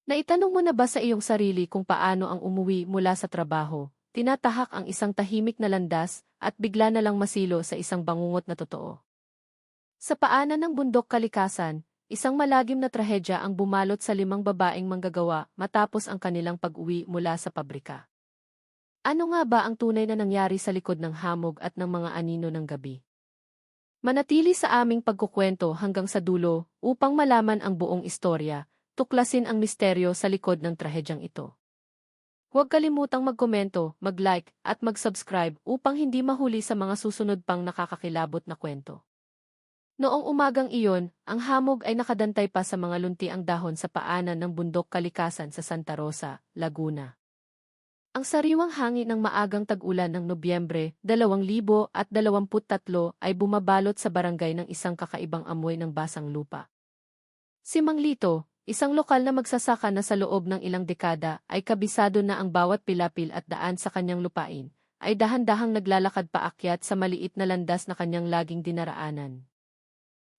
Naitanong mo na ba sa iyong sarili kung paano ang umuwi mula sa trabaho, tinatahak ang isang tahimik na landas, at bigla na lang masilo sa isang bangungot na totoo? Sa paanan ng bundok kalikasan, isang malagim na trahedya ang bumalot sa 5 babaeng manggagawa matapos ang kanilang pag-uwi mula sa pabrika. Ano nga ba ang tunay na nangyari sa likod ng hamog at ng mga anino ng gabi? Manatili sa aming pagkukwento hanggang sa dulo upang malaman ang buong istorya, tuklasin ang misteryo sa likod ng trahedyang ito. Huwag kalimutang magkomento, mag-like, at mag-subscribe upang hindi mahuli sa mga susunod pang nakakakilabot na kwento. Noong umagang iyon, ang hamog ay nakadantay pa sa mga lunti ang dahon sa paanan ng bundok kalikasan sa Santa Rosa, Laguna. Ang sariwang hangin ng maagang tag-ulan ng Nobyembre 2023 ay bumabalot sa barangay ng isang kakaibang amoy ng basang lupa. Si Mang Lito, isang lokal na magsasaka na sa loob ng ilang dekada ay kabisado na ang bawat pilapil at daan sa kanyang lupain, ay dahan-dahang naglalakad paakyat sa maliit na landas na kanyang laging dinaraanan.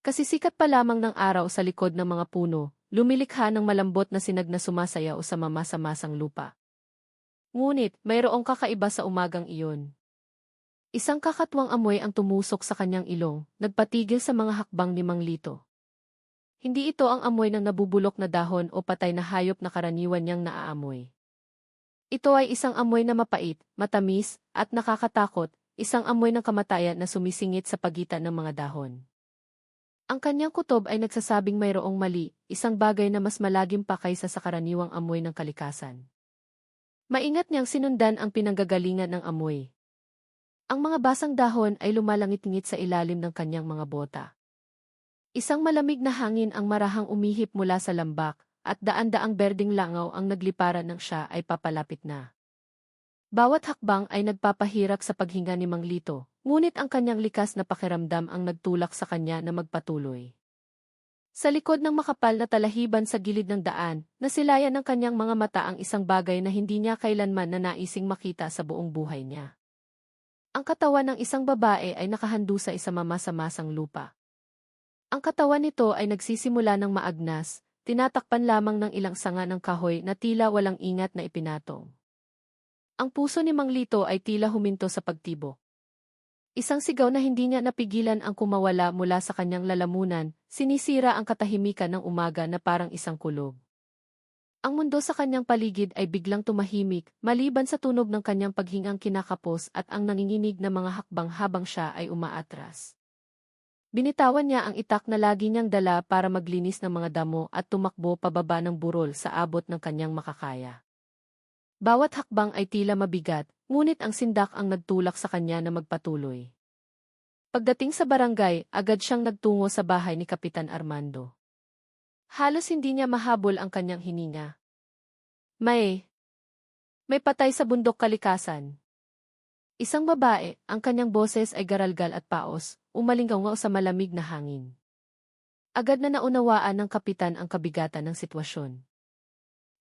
Kasisikat pa lamang ng araw sa likod ng mga puno, lumilikha ng malambot na sinag na sumasayaw sa mamasa-masang lupa. Ngunit, mayroong kakaiba sa umagang iyon. Isang kakatwang amoy ang tumusok sa kanyang ilong, nagpatigil sa mga hakbang ni Mang Lito. Hindi ito ang amoy ng nabubulok na dahon o patay na hayop na karaniwan niyang naaamoy. Ito ay isang amoy na mapait, matamis, at nakakatakot, isang amoy ng kamatayan na sumisingit sa pagitan ng mga dahon. Ang kanyang kutob ay nagsasabing mayroong mali, isang bagay na mas malagim pa kaysa sa karaniwang amoy ng kalikasan. Maingat niyang sinundan ang pinanggagalingan ng amoy. Ang mga basang dahon ay lumalangit-ngit sa ilalim ng kanyang mga bota. Isang malamig na hangin ang marahang umihip mula sa lambak, at daan-daang berdeng langaw ang nagliparan ng siya ay papalapit na. Bawat hakbang ay nagpapahirak sa paghinga ni Mang Lito, ngunit ang kanyang likas na pakiramdam ang nagtulak sa kanya na magpatuloy. Sa likod ng makapal na talahiban sa gilid ng daan, nasilayan ng kanyang mga mata ang isang bagay na hindi niya kailanman naising makita sa buong buhay niya. Ang katawan ng isang babae ay nakahando sa isang mamasa-masang lupa. Ang katawan nito ay nagsisimula ng maagnas, tinatakpan lamang ng ilang sanga ng kahoy na tila walang ingat na ipinatong. Ang puso ni Mang Lito ay tila huminto sa pagtibok. Isang sigaw na hindi niya napigilan ang kumawala mula sa kanyang lalamunan, sinisira ang katahimikan ng umaga na parang isang kulog. Ang mundo sa kanyang paligid ay biglang tumahimik, maliban sa tunog ng kanyang paghingang kinakapos at ang nanginginig na mga hakbang habang siya ay umaatras. Binitawan niya ang itak na lagi niyang dala para maglinis ng mga damo at tumakbo pababa ng burol sa abot ng kanyang makakaya. Bawat hakbang ay tila mabigat, ngunit ang sindak ang nagtulak sa kanya na magpatuloy. Pagdating sa barangay, agad siyang nagtungo sa bahay ni Kapitan Armando. Halos hindi niya mahabol ang kanyang hininga. May patay sa bundok kalikasan. Isang babae, ang kanyang boses ay garalgal at paos, umalingaw sa malamig na hangin. Agad na naunawaan ng kapitan ang kabigatan ng sitwasyon.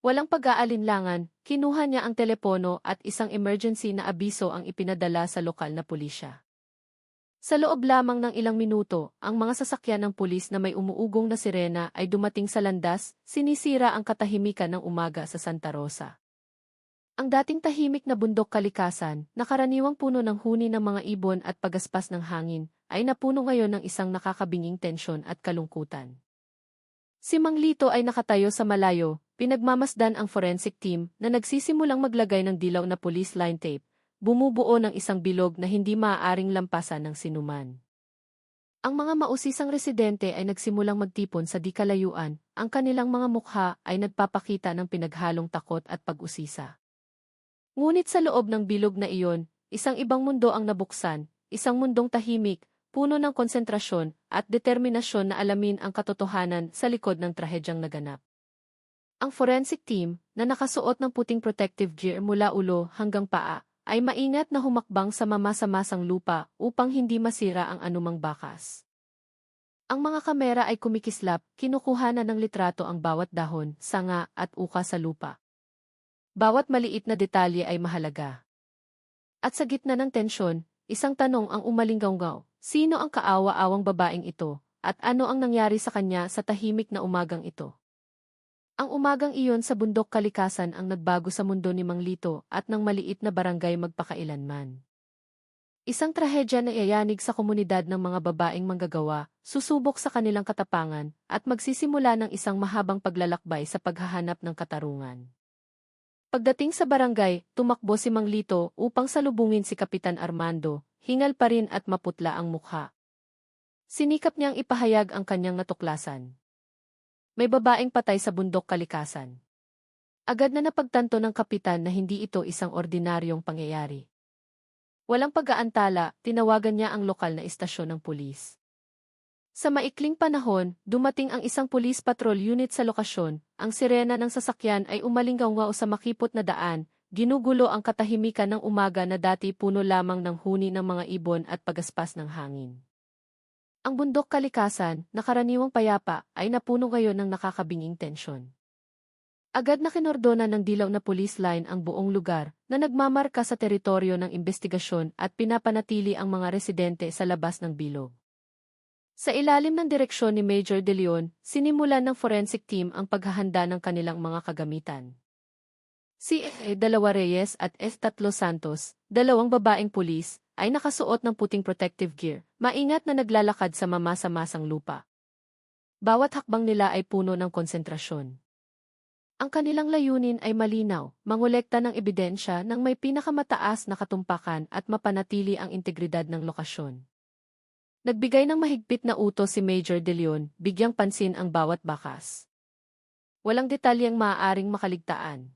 Walang pag-aalinlangan, kinuha niya ang telepono at isang emergency na abiso ang ipinadala sa lokal na pulisya. Sa loob lamang ng ilang minuto, ang mga sasakyan ng pulis na may umuugong na sirena ay dumating sa landas, sinisira ang katahimikan ng umaga sa Santa Rosa. Ang dating tahimik na bundok kalikasan, na karaniwang puno ng huni ng mga ibon at pagaspas ng hangin, ay napuno ngayon ng isang nakakabinging tensyon at kalungkutan. Si Mang Lito ay nakatayo sa malayo, pinagmamasdan ang forensic team na nagsisimulang maglagay ng dilaw na police line tape, bumubuo ng isang bilog na hindi maaaring lampasan ng sinuman. Ang mga mausisang residente ay nagsimulang magtipon sa di kalayuan, ang kanilang mga mukha ay nagpapakita ng pinaghalong takot at pag-usisa. Ngunit sa loob ng bilog na iyon, isang ibang mundo ang nabuksan, isang mundong tahimik, puno ng konsentrasyon at determinasyon na alamin ang katotohanan sa likod ng trahedyang naganap. Ang forensic team, na nakasuot ng puting protective gear mula ulo hanggang paa, ay maingat na humakbang sa mamasa-masang lupa upang hindi masira ang anumang bakas. Ang mga kamera ay kumikislap, kinukuha na ng litrato ang bawat dahon, sanga at uka sa lupa. Bawat maliit na detalye ay mahalaga. At sa gitna ng tensyon, isang tanong ang umalinggaw-ngaw. Sino ang kaawa-awang babaeng ito, at ano ang nangyari sa kanya sa tahimik na umagang ito? Ang umagang iyon sa bundok kalikasan ang nagbago sa mundo ni Mang Lito at ng maliit na barangay magpakailanman. Isang trahedya na yayanig sa komunidad ng mga babaeng manggagawa, susubok sa kanilang katapangan, at magsisimula ng isang mahabang paglalakbay sa paghahanap ng katarungan. Pagdating sa barangay, tumakbo si Mang Lito upang salubungin si Kapitan Armando, hingal pa rin at maputla ang mukha. Sinikap niyang ipahayag ang kanyang natuklasan. May babaeng patay sa bundok kalikasan. Agad na napagtanto ng kapitan na hindi ito isang ordinaryong pangyayari. Walang pag-aantala, tinawagan niya ang lokal na istasyon ng pulis. Sa maikling panahon, dumating ang isang police patrol unit sa lokasyon, ang sirena ng sasakyan ay umalinggaw sa makipot na daan, ginugulo ang katahimikan ng umaga na dati puno lamang ng huni ng mga ibon at pagaspas ng hangin. Ang bundok kalikasan, na karaniwang payapa, ay napuno ngayon ng nakakabinging tensyon. Agad na kinordona ng dilaw na police line ang buong lugar na nagmamarka sa teritoryo ng investigasyon at pinapanatili ang mga residente sa labas ng bilog. Sa ilalim ng direksyon ni Major De Leon, sinimulan ng forensic team ang paghahanda ng kanilang mga kagamitan. Si Dalawa Reyes at Tatlo Santos, dalawang babaeng pulis, ay nakasuot ng puting protective gear, maingat na naglalakad sa mamasa-masang lupa. Bawat hakbang nila ay puno ng konsentrasyon. Ang kanilang layunin ay malinaw, mangolekta ng ebidensya ng may pinakamataas na katumpakan at mapanatili ang integridad ng lokasyon. Nagbigay ng mahigpit na utos si Major De Leon, bigyang pansin ang bawat bakas. Walang detalyeng maaaring makaligtaan.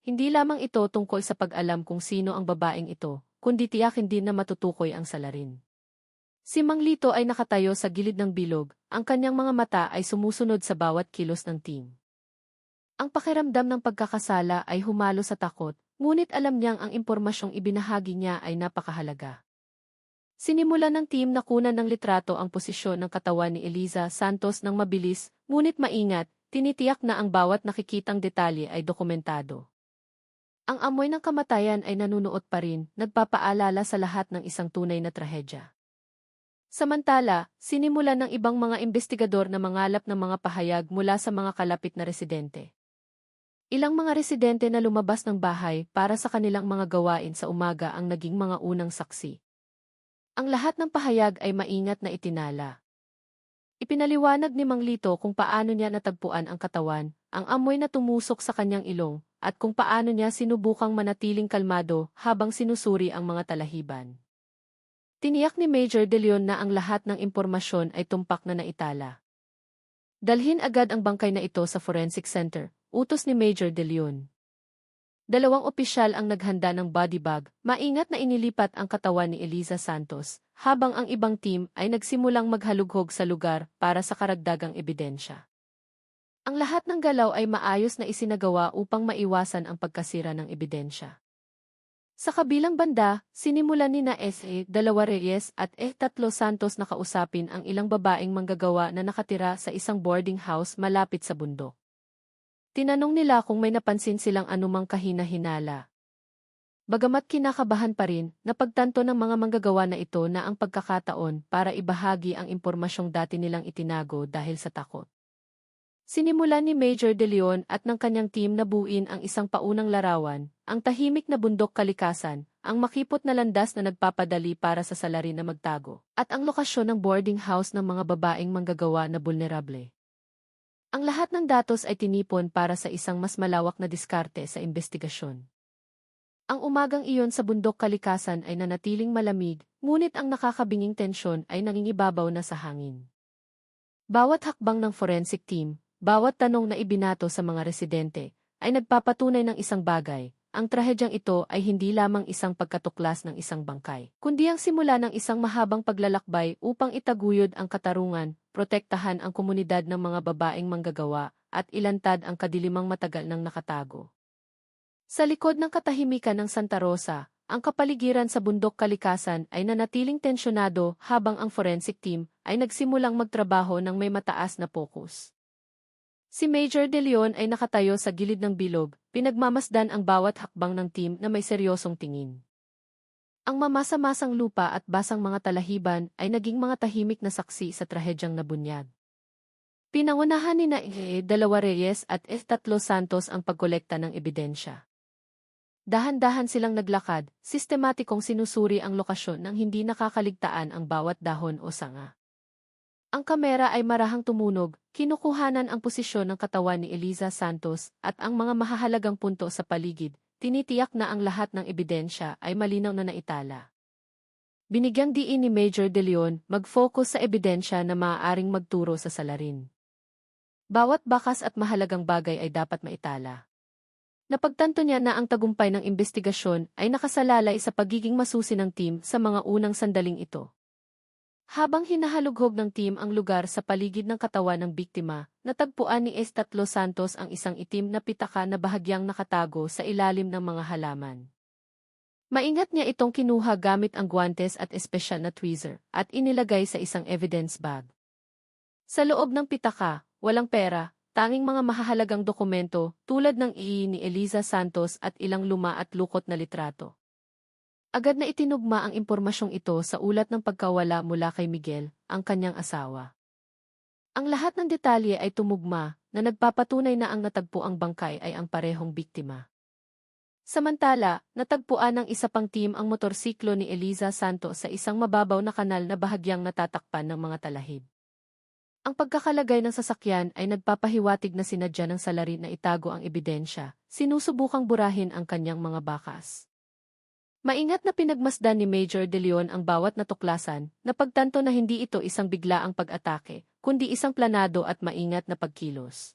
Hindi lamang ito tungkol sa pag-alam kung sino ang babaeng ito, kundi tiyakin din na matutukoy ang salarin. Si Mang Lito ay nakatayo sa gilid ng bilog, ang kanyang mga mata ay sumusunod sa bawat kilos ng team. Ang pakiramdam ng pagkakasala ay humalo sa takot, ngunit alam niyang ang impormasyong ibinahagi niya ay napakahalaga. Sinimulan ng team na kunan ng litrato ang posisyon ng katawan ni Eliza Santos ng mabilis, ngunit maingat, tinitiyak na ang bawat nakikitang detalye ay dokumentado. Ang amoy ng kamatayan ay nanunuot pa rin, nagpapaalala sa lahat ng isang tunay na trahedya. Samantala, sinimulan ng ibang mga investigador na mangalap ng mga pahayag mula sa mga kalapit na residente. Ilang mga residente na lumabas ng bahay para sa kanilang mga gawain sa umaga ang naging mga unang saksi. Ang lahat ng pahayag ay maingat na itinala. Ipinaliwanag ni Mang Lito kung paano niya natagpuan ang katawan, ang amoy na tumusok sa kanyang ilong, at kung paano niya sinubukang manatiling kalmado habang sinusuri ang mga talahiban. Tiniyak ni Major De Leon na ang lahat ng impormasyon ay tumpak na naitala. Dalhin agad ang bangkay na ito sa Forensic Center, utos ni Major De Leon. Dalawang opisyal ang naghanda ng body bag, maingat na inilipat ang katawan ni Eliza Santos, habang ang ibang team ay nagsimulang maghalughog sa lugar para sa karagdagang ebidensya. Ang lahat ng galaw ay maayos na isinagawa upang maiwasan ang pagkasira ng ebidensya. Sa kabilang banda, sinimulan ni Dalawa Reyes at Tatlo Santos na kausapin ang ilang babaeng manggagawa na nakatira sa isang boarding house malapit sa bundok. Tinanong nila kung may napansin silang anumang kahina-hinala. Bagamat kinakabahan pa rin, napagtanto ng mga manggagawa na ito na ang pagkakataon para ibahagi ang impormasyong dati nilang itinago dahil sa takot. Sinimulan ni Major De Leon at ng kanyang team na buuin ang isang paunang larawan, ang tahimik na bundok kalikasan, ang makipot na landas na nagpapadali para sa salarin na magtago, at ang lokasyon ng boarding house ng mga babaeng manggagawa na vulnerable. Ang lahat ng datos ay tinipon para sa isang mas malawak na diskarte sa investigasyon. Ang umagang iyon sa bundok kalikasan ay nanatiling malamig, ngunit ang nakakabinging tensyon ay nangingibabaw na sa hangin. Bawat hakbang ng forensic team, bawat tanong na ibinato sa mga residente, ay nagpapatunay ng isang bagay. Ang trahedyang ito ay hindi lamang isang pagkatuklas ng isang bangkay, kundi ang simula ng isang mahabang paglalakbay upang itaguyod ang katarungan, protektahan ang komunidad ng mga babaeng manggagawa, at ilantad ang kadilimang matagal nang nakatago. Sa likod ng katahimikan ng Santa Rosa, ang kapaligiran sa bundok kalikasan ay nanatiling tensyonado habang ang forensic team ay nagsimulang magtrabaho ng may mataas na pokus. Si Major De Leon ay nakatayo sa gilid ng bilog, pinagmamasdan ang bawat hakbang ng team na may seryosong tingin. Ang mamasa-masang lupa at basang mga talahiban ay naging mga tahimik na saksi sa trahedyang nabunyag. Pinangunahan ni Dalawa Reyes at Tatlo Santos ang pagkolekta ng ebidensya. Dahan-dahan silang naglakad, sistematikong sinusuri ang lokasyon nang hindi nakakaligtaan ang bawat dahon o sanga. Ang kamera ay marahang tumunog, kinukuhanan ang posisyon ng katawan ni Eliza Santos at ang mga mahahalagang punto sa paligid, tinitiyak na ang lahat ng ebidensya ay malinaw na naitala. Binigyang diin ni Major De Leon mag-focus sa ebidensya na maaaring magturo sa salarin. Bawat bakas at mahalagang bagay ay dapat maitala. Napagtanto niya na ang tagumpay ng investigasyon ay nakasalalay sa pagiging masusi ng team sa mga unang sandaling ito. Habang hinahalughog ng team ang lugar sa paligid ng katawan ng biktima, natagpuan ni Tatlo Santos ang isang itim na pitaka na bahagyang nakatago sa ilalim ng mga halaman. Maingat niya itong kinuha gamit ang guwantes at espesyal na tweezer at inilagay sa isang evidence bag. Sa loob ng pitaka, walang pera, tanging mga mahahalagang dokumento tulad ng ni Eliza Santos at ilang luma at lukot na litrato. Agad na itinugma ang impormasyong ito sa ulat ng pagkawala mula kay Miguel, ang kanyang asawa. Ang lahat ng detalye ay tumugma na nagpapatunay na ang natagpuang bangkay ay ang parehong biktima. Samantala, natagpuan ng isa pang team ang motorsiklo ni Eliza Santos sa isang mababaw na kanal na bahagyang natatakpan ng mga talahib. Ang pagkakalagay ng sasakyan ay nagpapahiwatig na sinadya ng salarin na itago ang ebidensya, sinusubukang burahin ang kanyang mga bakas. Maingat na pinagmasdan ni Major De Leon ang bawat natuklasan, napagtanto na hindi ito isang biglaang pag-atake, kundi isang planado at maingat na pagkilos.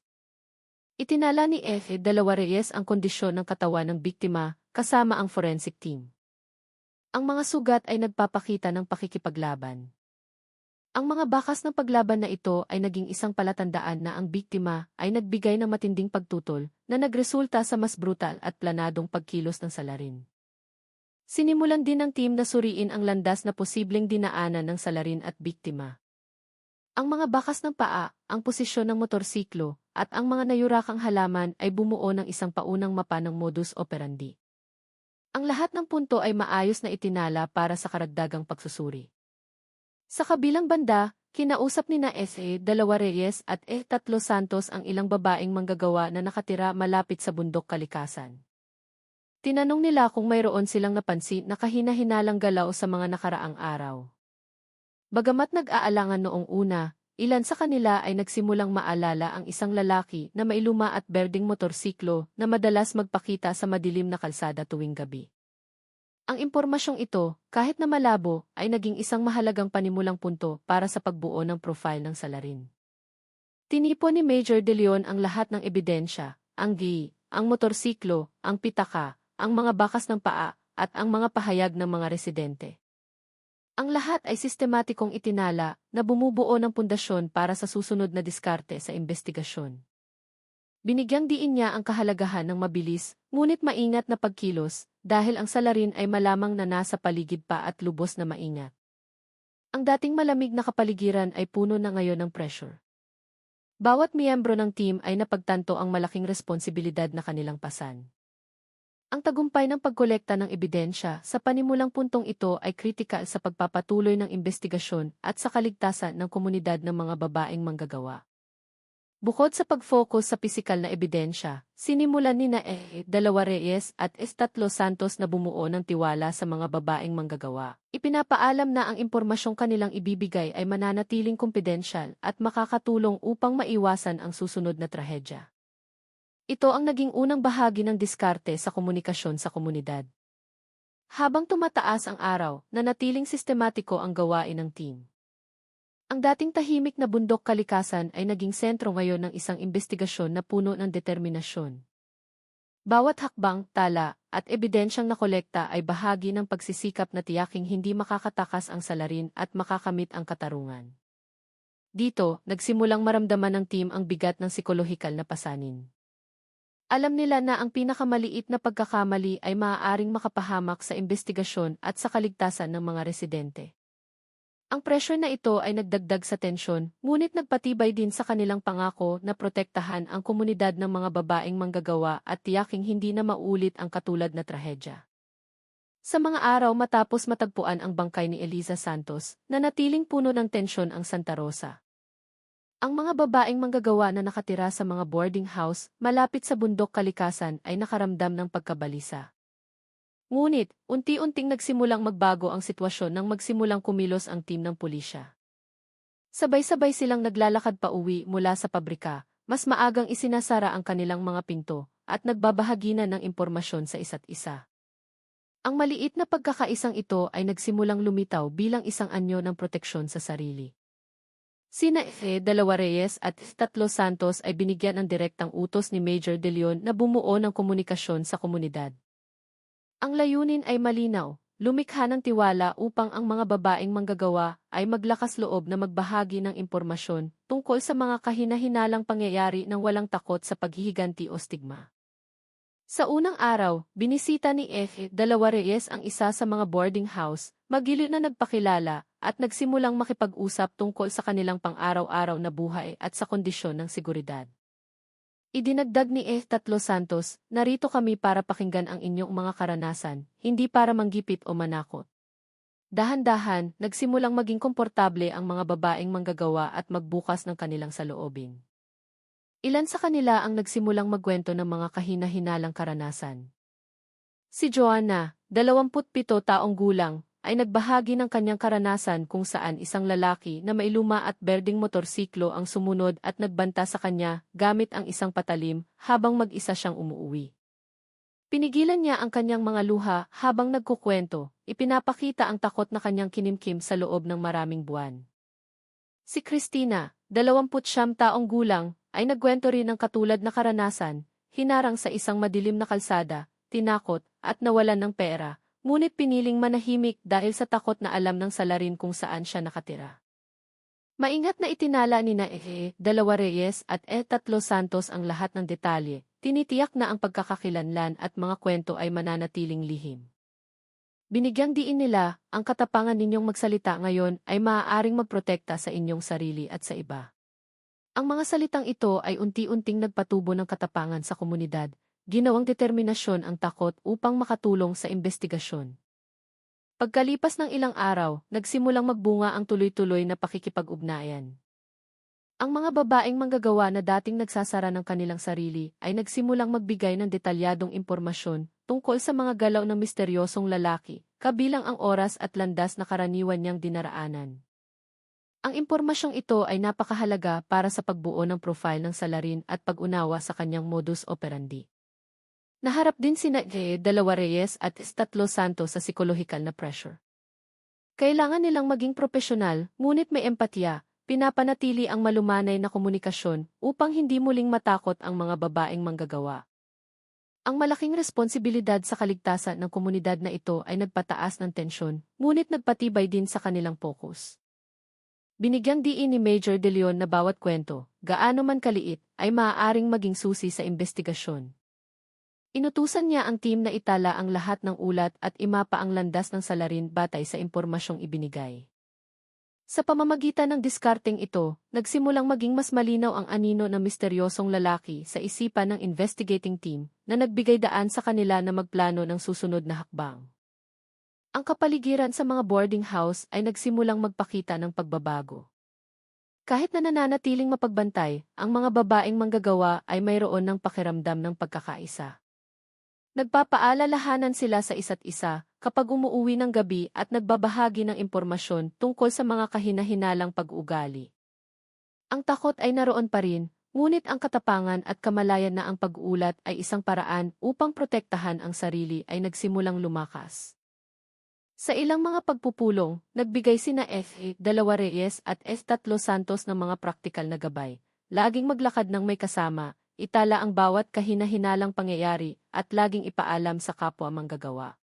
Itinala ni Dalawa Reyes ang kondisyon ng katawan ng biktima, kasama ang forensic team. Ang mga sugat ay nagpapakita ng pakikipaglaban. Ang mga bakas ng paglaban na ito ay naging isang palatandaan na ang biktima ay nagbigay ng matinding pagtutol na nagresulta sa mas brutal at planadong pagkilos ng salarin. Sinimulan din ng team na suriin ang landas na posibleng dinaanan ng salarin at biktima. Ang mga bakas ng paa, ang posisyon ng motorsiklo, at ang mga nayurakang halaman ay bumuo ng isang paunang mapa ng modus operandi. Ang lahat ng punto ay maayos na itinala para sa karagdagang pagsusuri. Sa kabilang banda, kinausap ni Dalawa Reyes at Tatlo Santos ang ilang babaeng manggagawa na nakatira malapit sa bundok kalikasan. Tinanong nila kung mayroon silang napansin na kahina-hinalang galaw sa mga nakaraang araw. Bagamat nag-aalangan noong una, ilan sa kanila ay nagsimulang maalala ang isang lalaki na mailuma at berdeng motorsiklo na madalas magpakita sa madilim na kalsada tuwing gabi. Ang impormasyong ito, kahit na malabo, ay naging isang mahalagang panimulang punto para sa pagbuo ng profile ng salarin. Tinipon ni Major De Leon ang lahat ng ebidensya, ang ang motorsiklo, ang pitaka, ang mga bakas ng paa, at ang mga pahayag ng mga residente. Ang lahat ay sistematikong itinala na bumubuo ng pundasyon para sa susunod na diskarte sa investigasyon. Binigyang diin niya ang kahalagahan ng mabilis, ngunit maingat na pagkilos, dahil ang salarin ay malamang na nasa paligid pa at lubos na maingat. Ang dating malamig na kapaligiran ay puno na ngayon ng pressure. Bawat miyembro ng team ay napagtanto ang malaking responsibilidad na kanilang pasan. Ang tagumpay ng pagkolekta ng ebidensya sa panimulang puntong ito ay kritikal sa pagpapatuloy ng investigasyon at sa kaligtasan ng komunidad ng mga babaeng manggagawa. Bukod sa pag-focus sa pisikal na ebidensya, sinimulan ni Dalawa Reyes at Tatlo Santos na bumuo ng tiwala sa mga babaeng manggagawa. Ipinapaalam na ang impormasyong kanilang ibibigay ay mananatiling kumpidensyal at makakatulong upang maiwasan ang susunod na trahedya. Ito ang naging unang bahagi ng diskarte sa komunikasyon sa komunidad. Habang tumataas ang araw, nanatiling sistematiko ang gawain ng team. Ang dating tahimik na bundok kalikasan ay naging sentro ngayon ng isang investigasyon na puno ng determinasyon. Bawat hakbang, tala, at ebidensyang nakolekta ay bahagi ng pagsisikap na tiyaking hindi makakatakas ang salarin at makakamit ang katarungan. Dito, nagsimulang maramdaman ng team ang bigat ng psikolohikal na pasanin. Alam nila na ang pinakamaliit na pagkakamali ay maaaring makapahamak sa investigasyon at sa kaligtasan ng mga residente. Ang pressure na ito ay nagdagdag sa tensyon, ngunit nagpatibay din sa kanilang pangako na protektahan ang komunidad ng mga babaeng manggagawa at tiyaking hindi na maulit ang katulad na trahedya. Sa mga araw matapos matagpuan ang bangkay ni Eliza Santos, nanatiling puno ng tensyon ang Santa Rosa. Ang mga babaeng manggagawa na nakatira sa mga boarding house malapit sa bundok kalikasan ay nakaramdam ng pagkabalisa. Ngunit, unti-unting nagsimulang magbago ang sitwasyon nang magsimulang kumilos ang team ng pulisya. Sabay-sabay silang naglalakad pa uwi mula sa pabrika, mas maagang isinasara ang kanilang mga pinto, at nagbabahagi na ng impormasyon sa isa't isa. Ang maliit na pagkakaisang ito ay nagsimulang lumitaw bilang isang anyo ng proteksyon sa sarili. Sina Dalawa Reyes at Tatlo Santos ay binigyan ng direktang utos ni Major De Leon na bumuo ng komunikasyon sa komunidad. Ang layunin ay malinaw, lumikha ng tiwala upang ang mga babaeng manggagawa ay maglakas loob na magbahagi ng impormasyon tungkol sa mga kahina-hinalang pangyayari ng walang takot sa paghihiganti o stigma. Sa unang araw, binisita ni Dalawa Reyes ang isa sa mga boarding house, magiliw na nagpakilala, at nagsimulang makipag-usap tungkol sa kanilang pang-araw-araw na buhay at sa kondisyon ng seguridad. Idinagdag ni Tatlo Santos, narito kami para pakinggan ang inyong mga karanasan, hindi para manggipit o manakot. Dahan-dahan, nagsimulang maging komportable ang mga babaeng manggagawa at magbukas ng kanilang saloobin. Ilan sa kanila ang nagsimulang magkwento ng mga kahina-hinalang karanasan. Si Joanna, 27 taong gulang, ay nagbahagi ng kanyang karanasan kung saan isang lalaki na may luma at berdeng motorsiklo ang sumunod at nagbanta sa kanya gamit ang isang patalim habang mag-isa siyang umuuwi. Pinigilan niya ang kanyang mga luha habang nagkukwento, ipinapakita ang takot na kanyang kinimkim sa loob ng maraming buwan. Si Christina, 29 taong gulang, ay nagkwento rin ng katulad na karanasan, hinarang sa isang madilim na kalsada, tinakot, at nawalan ng pera, ngunit piniling manahimik dahil sa takot na alam ng salarin kung saan siya nakatira. Maingat na itinala ni Dalawa Reyes at Tatlo Santos ang lahat ng detalye, tinitiyak na ang pagkakakilanlan at mga kwento ay mananatiling lihim. Binigyang diin nila, ang katapangan ninyong magsalita ngayon ay maaaring magprotekta sa inyong sarili at sa iba. Ang mga salitang ito ay unti-unting nagpatubo ng katapangan sa komunidad, ginawang determinasyon ang takot upang makatulong sa investigasyon. Pagkalipas ng ilang araw, nagsimulang magbunga ang tuloy-tuloy na pakikipag-ugnayan. Ang mga babaeng manggagawa na dating nagsasara ng kanilang sarili ay nagsimulang magbigay ng detalyadong impormasyon tungkol sa mga galaw ng misteryosong lalaki, kabilang ang oras at landas na karaniwan niyang dinaraanan. Ang impormasyong ito ay napakahalaga para sa pagbuo ng profile ng salarin at pag-unawa sa kanyang modus operandi. Naharap din sina Dalawa Reyes at Tatlo Santos sa psikolohikal na pressure. Kailangan nilang maging propesyonal, ngunit may empatya, pinapanatili ang malumanay na komunikasyon upang hindi muling matakot ang mga babaeng manggagawa. Ang malaking responsibilidad sa kaligtasan ng komunidad na ito ay nagpataas ng tensyon, ngunit nagpatibay din sa kanilang focus. Binigyang diin ni Major De Leon na bawat kwento, gaano man kaliit, ay maaaring maging susi sa investigasyon. Inutusan niya ang team na itala ang lahat ng ulat at imapa ang landas ng salarin batay sa impormasyong ibinigay. Sa pamamagitan ng diskarteng ito, nagsimulang maging mas malinaw ang anino ng misteryosong lalaki sa isipan ng investigating team na nagbigay daan sa kanila na magplano ng susunod na hakbang. Ang kapaligiran sa mga boarding house ay nagsimulang magpakita ng pagbabago. Kahit na nananatiling mapagbantay, ang mga babaeng manggagawa ay mayroon ng pakiramdam ng pagkakaisa. Nagpapaalalahanan sila sa isa't isa kapag umuuwi ng gabi at nagbabahagi ng impormasyon tungkol sa mga kahina-hinalang pag-uugali. Ang takot ay naroon pa rin, ngunit ang katapangan at kamalayan na ang pag-uulat ay isang paraan upang protektahan ang sarili ay nagsimulang lumakas. Sa ilang mga pagpupulong, nagbigay sina Dalawa Reyes at Tatlo Santos ng mga praktikal na gabay. Laging maglakad ng may kasama, itala ang bawat kahina-hinalang pangyayari, at laging ipaalam sa kapwa manggagawa.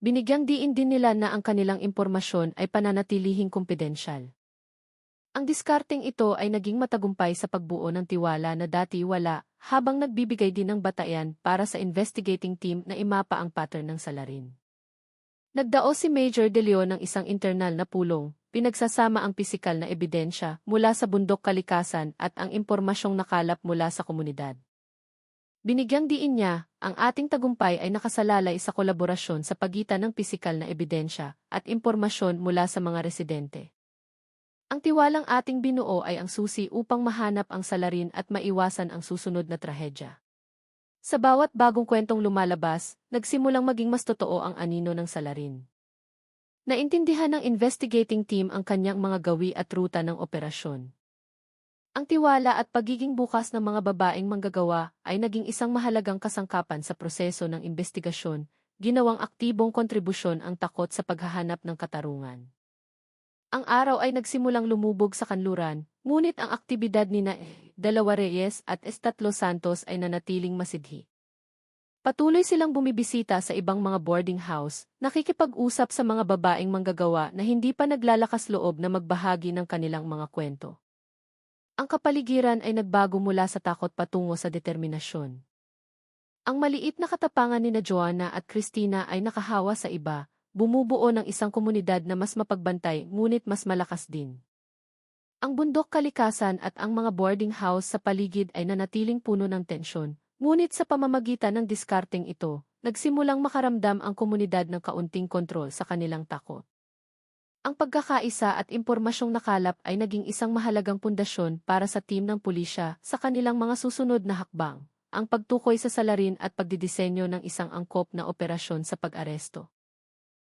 Binigyang diin din nila na ang kanilang impormasyon ay pananatilihing kumpidensyal. Ang diskarteng ito ay naging matagumpay sa pagbuo ng tiwala na dati wala, habang nagbibigay din ng batayan para sa investigating team na imapa ang pattern ng salarin. Nagdao si Major De Leon ng isang internal na pulong, pinagsasama ang pisikal na ebidensya mula sa bundok kalikasan at ang impormasyong nakalap mula sa komunidad. Binigyang diin niya, ang ating tagumpay ay nakasalalay sa kolaborasyon sa pagitan ng pisikal na ebidensya at impormasyon mula sa mga residente. Ang tiwalang ating binuo ay ang susi upang mahanap ang salarin at maiwasan ang susunod na trahedya. Sa bawat bagong kwentong lumalabas, nagsimulang maging mas totoo ang anino ng salarin. Naintindihan ng investigating team ang kanyang mga gawi at ruta ng operasyon. Ang tiwala at pagiging bukas ng mga babaeng manggagawa ay naging isang mahalagang kasangkapan sa proseso ng investigasyon, ginawang aktibong kontribusyon ang takot sa paghahanap ng katarungan. Ang araw ay nagsimulang lumubog sa kanluran, ngunit ang aktibidad ni Dalawa Reyes at Estatlo Santos ay nanatiling masidhi. Patuloy silang bumibisita sa ibang mga boarding house, nakikipag-usap sa mga babaeng manggagawa na hindi pa naglalakas loob na magbahagi ng kanilang mga kwento. Ang kapaligiran ay nagbago mula sa takot patungo sa determinasyon. Ang maliit na katapangan ni Joanna at Christina ay nakahawa sa iba, bumubuo ng isang komunidad na mas mapagbantay ngunit mas malakas din. Ang bundok kalikasan at ang mga boarding house sa paligid ay nanatiling puno ng tensyon, ngunit sa pamamagitan ng diskarteng ito, nagsimulang makaramdam ang komunidad ng kaunting kontrol sa kanilang takot. Ang pagkakaisa at impormasyong nakalap ay naging isang mahalagang pundasyon para sa team ng pulisya sa kanilang mga susunod na hakbang, ang pagtukoy sa salarin at pagdidisenyo ng isang angkop na operasyon sa pag-aresto.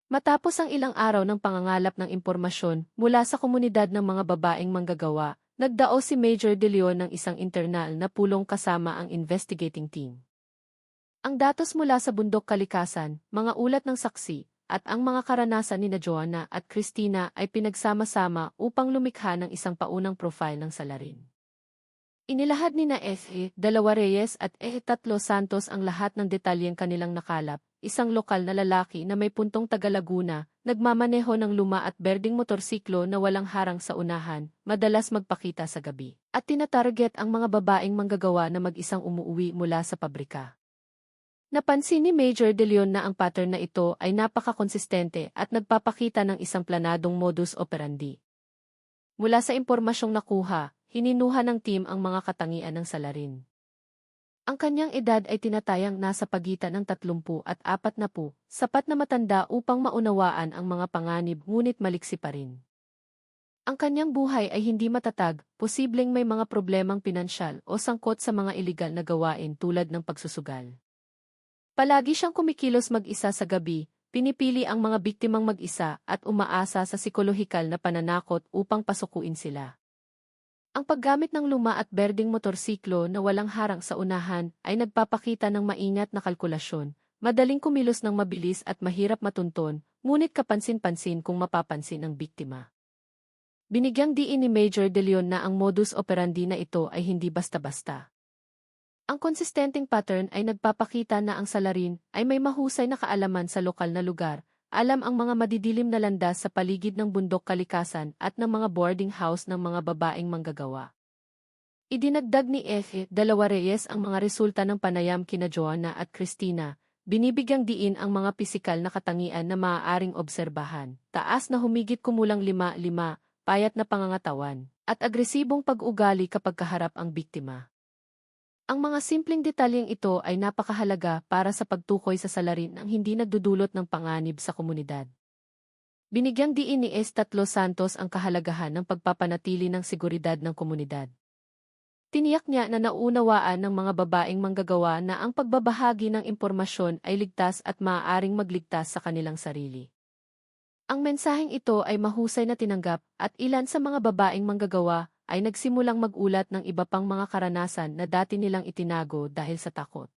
Matapos ang ilang araw ng pangangalap ng impormasyon mula sa komunidad ng mga babaeng manggagawa, nagdao si Major De Leon ng isang internal na pulong kasama ang investigating team. Ang datos mula sa bundok kalikasan, mga ulat ng saksi, at ang mga karanasan ni Joanna at Christina ay pinagsama-sama upang lumikha ng isang paunang profile ng salarin. Inilahad ni Dalawa Reyes at Tatlo Santos ang lahat ng detalyeng kanilang nakalap, isang lokal na lalaki na may puntong taga-Laguna, nagmamaneho ng luma at berdeng motorsiklo na walang harang sa unahan, madalas magpakita sa gabi, at tinatarget ang mga babaeng manggagawa na mag-isang umuuwi mula sa pabrika. Napansin ni Major De Leon na ang pattern na ito ay napaka-konsistente at nagpapakita ng isang planadong modus operandi. Mula sa impormasyong nakuha, hininuha ng team ang mga katangian ng salarin. Ang kanyang edad ay tinatayang nasa pagitan ng 30 at 40, sapat na matanda upang maunawaan ang mga panganib ngunit maliksi pa rin. Ang kanyang buhay ay hindi matatag, posibleng may mga problemang pinansyal o sangkot sa mga iligal na gawain tulad ng pagsusugal. Palagi siyang kumikilos mag-isa sa gabi, pinipili ang mga biktimang mag-isa at umaasa sa psikolohikal na pananakot upang pasukuin sila. Ang paggamit ng luma at berdeng motorsiklo na walang harang sa unahan ay nagpapakita ng maingat na kalkulasyon, madaling kumilos ng mabilis at mahirap matunton, ngunit kapansin-pansin kung mapapansin ang biktima. Binigyang diin ni Major De Leon na ang modus operandi na ito ay hindi basta-basta. Ang konsistenteng pattern ay nagpapakita na ang salarin ay may mahusay na kaalaman sa lokal na lugar, alam ang mga madidilim na landas sa paligid ng bundok kalikasan at ng mga boarding house ng mga babaeng manggagawa. Idinagdag ni Dalawa Reyes ang mga resulta ng panayam kina Joanna at Christina, binibigyang diin ang mga pisikal na katangian na maaaring obserbahan, taas na humigit kumulang 5'5", payat na pangangatawan, at agresibong pag-ugali kapag kaharap ang biktima. Ang mga simpleng detalyeng ito ay napakahalaga para sa pagtukoy sa salarin ng hindi nagdudulot ng panganib sa komunidad. Binigyang diin ni Tatlo Santos ang kahalagahan ng pagpapanatili ng seguridad ng komunidad. Tiniyak niya na nauunawaan ng mga babaeng manggagawa na ang pagbabahagi ng impormasyon ay ligtas at maaaring magligtas sa kanilang sarili. Ang mensaheng ito ay mahusay na tinanggap at ilan sa mga babaeng manggagawa ay nagsimulang mag-ulat ng iba pang mga karanasan na dati nilang itinago dahil sa takot.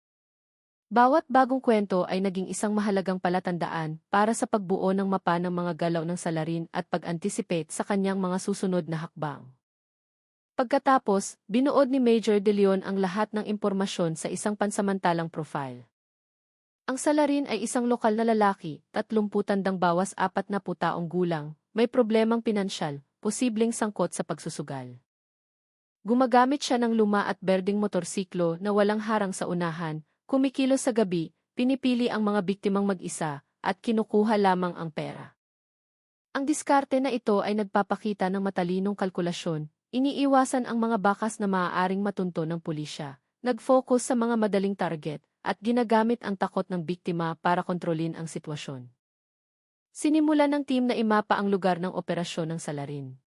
Bawat bagong kwento ay naging isang mahalagang palatandaan para sa pagbuo ng mapa ng mga galaw ng salarin at pag-anticipate sa kanyang mga susunod na hakbang. Pagkatapos, binuod ni Major De Leon ang lahat ng impormasyon sa isang pansamantalang profile. Ang salarin ay isang lokal na lalaki, 30 tandang bawas 40 taong gulang, may problemang pinansyal, posibleng sangkot sa pagsusugal. Gumagamit siya ng luma at berdeng motorsiklo na walang harang sa unahan, kumikilos sa gabi, pinipili ang mga biktimang mag-isa, at kinukuha lamang ang pera. Ang diskarte na ito ay nagpapakita ng matalinong kalkulasyon, iniiwasan ang mga bakas na maaaring matunto ng pulisya, nag-focus sa mga madaling target, at ginagamit ang takot ng biktima para kontrolin ang sitwasyon. Sinimulan ng team na imapa ang lugar ng operasyon ng salarin.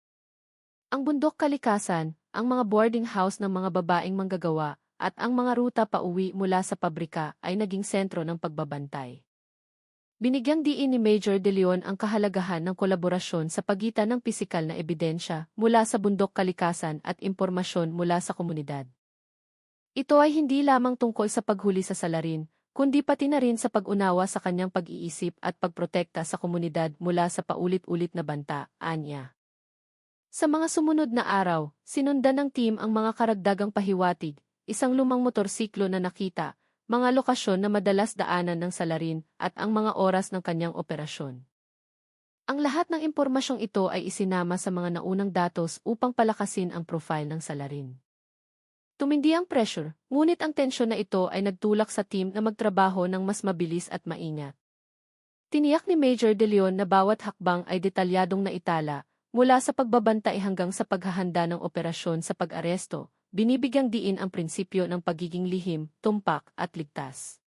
Ang bundok kalikasan, ang mga boarding house ng mga babaeng manggagawa, at ang mga ruta pauwi mula sa pabrika ay naging sentro ng pagbabantay. Binigyang diin ni Major De Leon ang kahalagahan ng kolaborasyon sa pagitan ng pisikal na ebidensya mula sa bundok kalikasan at impormasyon mula sa komunidad. Ito ay hindi lamang tungkol sa paghuli sa salarin, kundi pati na rin sa pag-unawa sa kanyang pag-iisip at pagprotekta sa komunidad mula sa paulit-ulit na banta, anya. Sa mga sumunod na araw, sinundan ng team ang mga karagdagang pahiwatig, isang lumang motorsiklo na nakita, mga lokasyon na madalas daanan ng salarin, at ang mga oras ng kanyang operasyon. Ang lahat ng impormasyong ito ay isinama sa mga naunang datos upang palakasin ang profile ng salarin. Tumindi ang pressure, ngunit ang tensyon na ito ay nagtulak sa team na magtrabaho ng mas mabilis at maingat. Tiniyak ni Major De Leon na bawat hakbang ay detalyadong naitala, mula sa pagbabantay hanggang sa paghahanda ng operasyon sa pag-aresto, binibigyang diin ang prinsipyo ng pagiging lihim, tumpak at ligtas.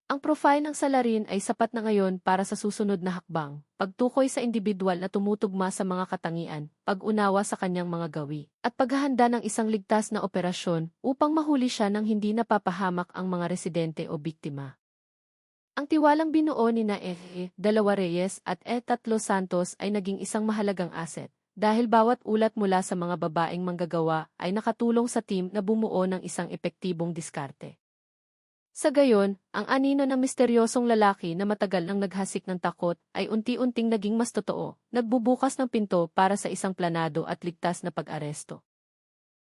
Ang profile ng salarin ay sapat na ngayon para sa susunod na hakbang, pagtukoy sa individual na tumutugma sa mga katangian, pag-unawa sa kanyang mga gawi, at paghahanda ng isang ligtas na operasyon upang mahuli siya nang hindi napapahamak ang mga residente o biktima. Ang tiwalang binuo ni Dalawa Reyes at Tatlo Santos ay naging isang mahalagang asset, dahil bawat ulat mula sa mga babaeng manggagawa ay nakatulong sa team na bumuo ng isang epektibong diskarte. Sa gayon, ang anino ng misteryosong lalaki na matagal nang naghasik ng takot ay unti-unting naging mas totoo, nagbubukas ng pinto para sa isang planado at ligtas na pag-aresto.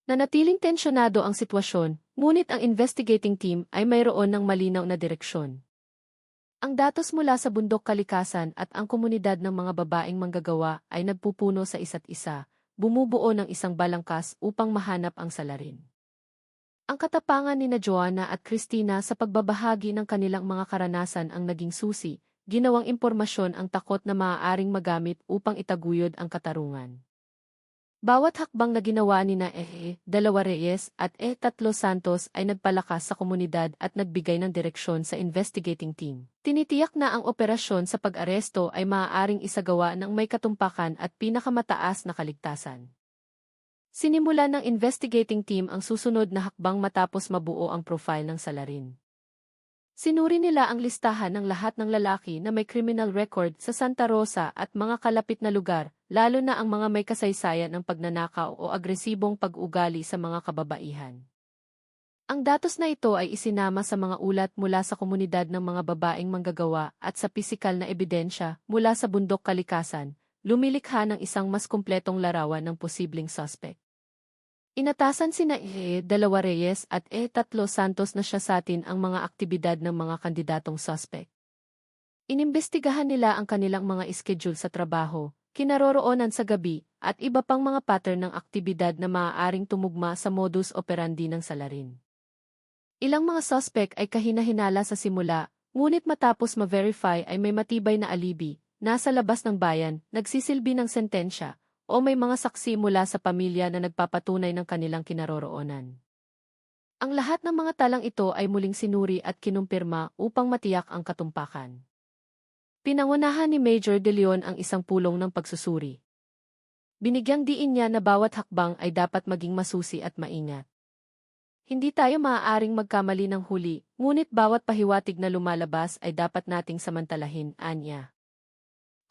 Nanatiling tensyonado ang sitwasyon, ngunit ang investigating team ay mayroon ng malinaw na direksyon. Ang datos mula sa bundok kalikasan at ang komunidad ng mga babaeng manggagawa ay nagpupuno sa isa't isa, bumubuo ng isang balangkas upang mahanap ang salarin. Ang katapangan ni Joanna at Christina sa pagbabahagi ng kanilang mga karanasan ang naging susi, ginawang impormasyon ang takot na maaaring magamit upang itaguyod ang katarungan. Bawat hakbang na ginawa ni Dalawa Reyes at Tatlo Santos ay nagpalakas sa komunidad at nagbigay ng direksyon sa investigating team. Tinitiyak na ang operasyon sa pag-aresto ay maaaring isagawa ng may katumpakan at pinakamataas na kaligtasan. Sinimulan ng investigating team ang susunod na hakbang matapos mabuo ang profile ng salarin. Sinuri nila ang listahan ng lahat ng lalaki na may criminal record sa Santa Rosa at mga kalapit na lugar, lalo na ang mga may kasaysayan ng pagnanakaw o agresibong pag-ugali sa mga kababaihan. Ang datos na ito ay isinama sa mga ulat mula sa komunidad ng mga babaeng manggagawa at sa pisikal na ebidensya mula sa bundok kalikasan, lumilikha ng isang mas kumpletong larawan ng posibleng suspect. Inatasan sina Dalawa Reyes at Tatlo Santos na siyasatin ang mga aktibidad ng mga kandidatong suspect. Inimbestigahan nila ang kanilang mga schedule sa trabaho, kinaroroonan sa gabi, at iba pang mga pattern ng aktibidad na maaaring tumugma sa modus operandi ng salarin. Ilang mga suspect ay kahina-hinala sa simula, ngunit matapos ma-verify ay may matibay na alibi, nasa labas ng bayan, nagsisilbi ng sentensya, o may mga saksi mula sa pamilya na nagpapatunay ng kanilang kinaroroonan. Ang lahat ng mga talang ito ay muling sinuri at kinumpirma upang matiyak ang katumpakan. Pinangunahan ni Major De Leon ang isang pulong ng pagsusuri. Binigyang diin niya na bawat hakbang ay dapat maging masusi at maingat. Hindi tayo maaaring magkamali ng huli, ngunit bawat pahiwatig na lumalabas ay dapat nating samantalahin, anya.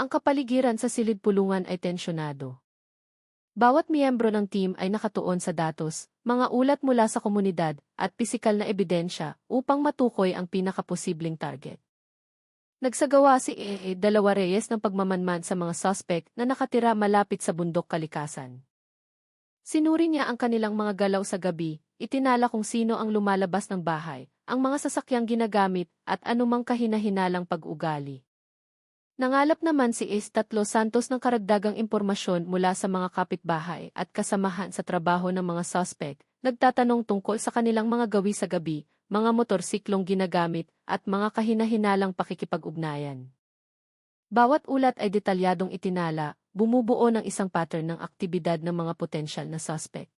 Ang kapaligiran sa silid pulungan ay tensyonado. Bawat miyembro ng team ay nakatuon sa datos, mga ulat mula sa komunidad, at pisikal na ebidensya upang matukoy ang pinakaposibleng target. Nagsagawa si Dalawa Reyes ng pagmamanman sa mga suspect na nakatira malapit sa bundok kalikasan. Sinuri niya ang kanilang mga galaw sa gabi, itinala kung sino ang lumalabas ng bahay, ang mga sasakyang ginagamit, at anumang kahina-hinalang pag-ugali. Nangalap naman si Tatlo Santos ng karagdagang impormasyon mula sa mga kapitbahay at kasamahan sa trabaho ng mga suspect, nagtatanong tungkol sa kanilang mga gawi sa gabi, mga motorsiklong ginagamit, at mga kahina-hinalang pakikipag-ugnayan. Bawat ulat ay detalyadong itinala, bumubuo ng isang pattern ng aktibidad ng mga potensyal na suspect.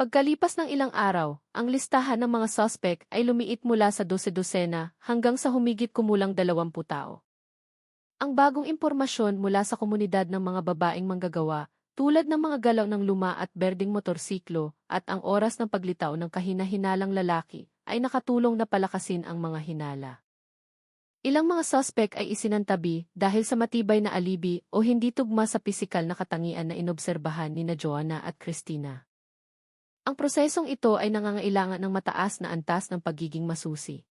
Pagkalipas ng ilang araw, ang listahan ng mga suspect ay lumiit mula sa 12 hanggang sa humigit kumulang 20 tao. Ang bagong impormasyon mula sa komunidad ng mga babaeng manggagawa, tulad ng mga galaw ng luma at berdeng motorsiklo at ang oras ng paglitaw ng kahina-hinalang lalaki ay nakatulong na palakasin ang mga hinala. Ilang mga suspect ay isinantabi dahil sa matibay na alibi o hindi tugma sa pisikal na katangian na inobserbahan ni Joanna at Christina. Ang prosesong ito ay nangangailangan ng mataas na antas ng pagiging masusi.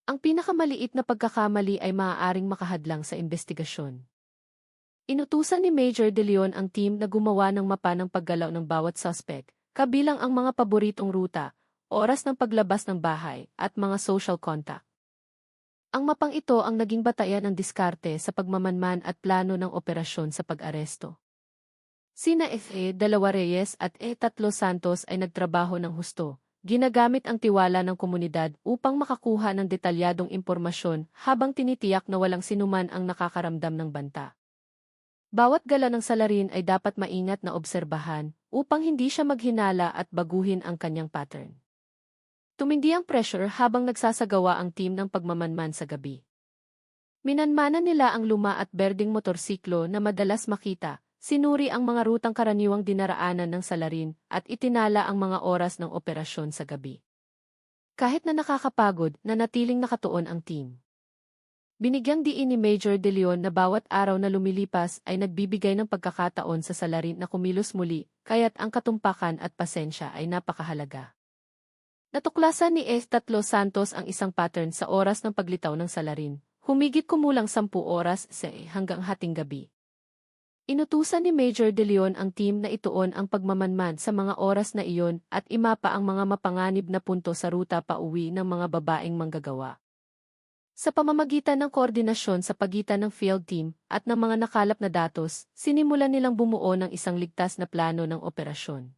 Ang pinakamaliit na pagkakamali ay maaaring makahadlang sa investigasyon. Inutusan ni Major De Leon ang team na gumawa ng mapa ng paggalaw ng bawat suspect, kabilang ang mga paboritong ruta, oras ng paglabas ng bahay, at mga social contact. Ang mapang ito ang naging batayan ng diskarte sa pagmamanman at plano ng operasyon sa pag-aresto. Sina F.A. Dalawa Reyes at E3 Santos ay nagtrabaho ng husto, ginagamit ang tiwala ng komunidad upang makakuha ng detalyadong impormasyon habang tinitiyak na walang sinuman ang nakakaramdam ng banta. Bawat gala ng salarin ay dapat maingat na obserbahan upang hindi siya maghinala at baguhin ang kanyang pattern. Tumindi ang pressure habang nagsasagawa ang team ng pagmamanman sa gabi. Minanmanan nila ang luma at berdeng motorsiklo na madalas makita, sinuri ang mga rutang karaniwang dinaraanan ng salarin at itinala ang mga oras ng operasyon sa gabi. Kahit na nakakapagod, nanatiling nakatuon ang team. Binigyang diin ni Major De Leon na bawat araw na lumilipas ay nagbibigay ng pagkakataon sa salarin na kumilos muli, kaya't ang katumpakan at pasensya ay napakahalaga. Natuklasan ni E3 Santos ang isang pattern sa oras ng paglitaw ng salarin, humigit kumulang 10 oras hanggang hating gabi. Inutusan ni Major De Leon ang team na ituon ang pagmamanman sa mga oras na iyon at imapa ang mga mapanganib na punto sa ruta pauwi ng mga babaeng manggagawa. Sa pamamagitan ng koordinasyon sa pagitan ng field team at ng mga nakalap na datos, sinimulan nilang bumuo ng isang ligtas na plano ng operasyon.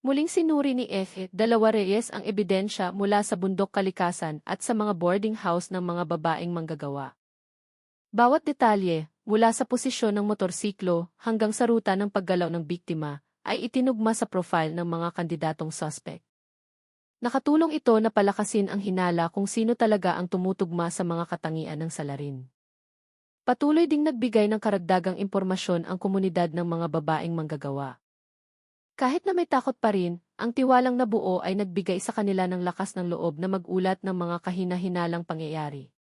Muling sinuri ni F. Dalawa Reyes ang ebidensya mula sa bundok kalikasan at sa mga boarding house ng mga babaeng manggagawa. Bawat detalye, mula sa posisyon ng motorsiklo hanggang sa ruta ng paggalaw ng biktima, ay itinugma sa profile ng mga kandidatong suspect. Nakatulong ito na palakasin ang hinala kung sino talaga ang tumutugma sa mga katangian ng salarin. Patuloy ding nagbigay ng karagdagang impormasyon ang komunidad ng mga babaeng manggagawa. Kahit na may takot pa rin, ang tiwalang nabuo ay nagbigay sa kanila ng lakas ng loob na magulat ng mga kahina-hinalang pangyayari.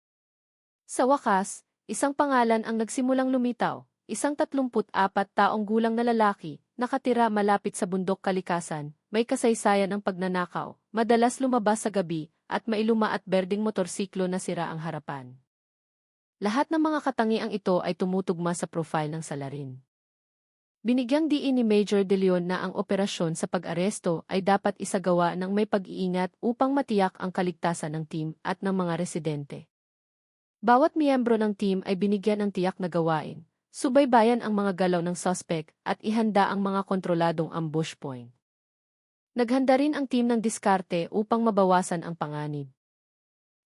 Sa wakas, isang pangalan ang nagsimulang lumitaw, isang 34 taong gulang na lalaki, nakatira malapit sa bundok kalikasan, may kasaysayan ng pagnanakaw, madalas lumabas sa gabi, at may luma at berdeng motorsiklo na sira ang harapan. Lahat ng mga katangiang ito ay tumutugma sa profile ng salarin. Binigyang diin ni Major De Leon na ang operasyon sa pag-aresto ay dapat isagawa ng may pag-iingat upang matiyak ang kaligtasan ng team at ng mga residente. Bawat miyembro ng team ay binigyan ng tiyak na gawain, subaybayan ang mga galaw ng suspect at ihanda ang mga kontroladong ambush point. Naghanda rin ang team ng diskarte upang mabawasan ang panganib.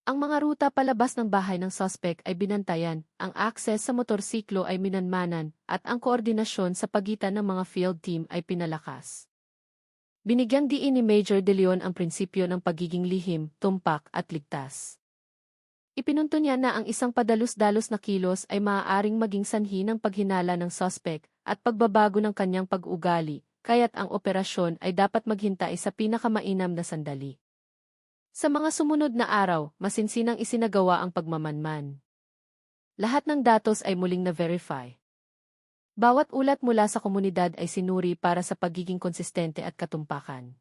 Ang mga ruta palabas ng bahay ng suspect ay binantayan, ang akses sa motorsiklo ay minanmanan, at ang koordinasyon sa pagitan ng mga field team ay pinalakas. Binigyang diin ni Major De Leon ang prinsipyo ng pagiging lihim, tumpak at ligtas. Ipinunto niya na ang isang padalos-dalos na kilos ay maaaring maging sanhi ng paghinala ng suspect at pagbabago ng kanyang pag-ugali, kaya't ang operasyon ay dapat maghintay sa pinakamainam na sandali. Sa mga sumunod na araw, masinsinang isinagawa ang pagmamanman. Lahat ng datos ay muling na-verify. Bawat ulat mula sa komunidad ay sinuri para sa pagiging konsistente at katumpakan.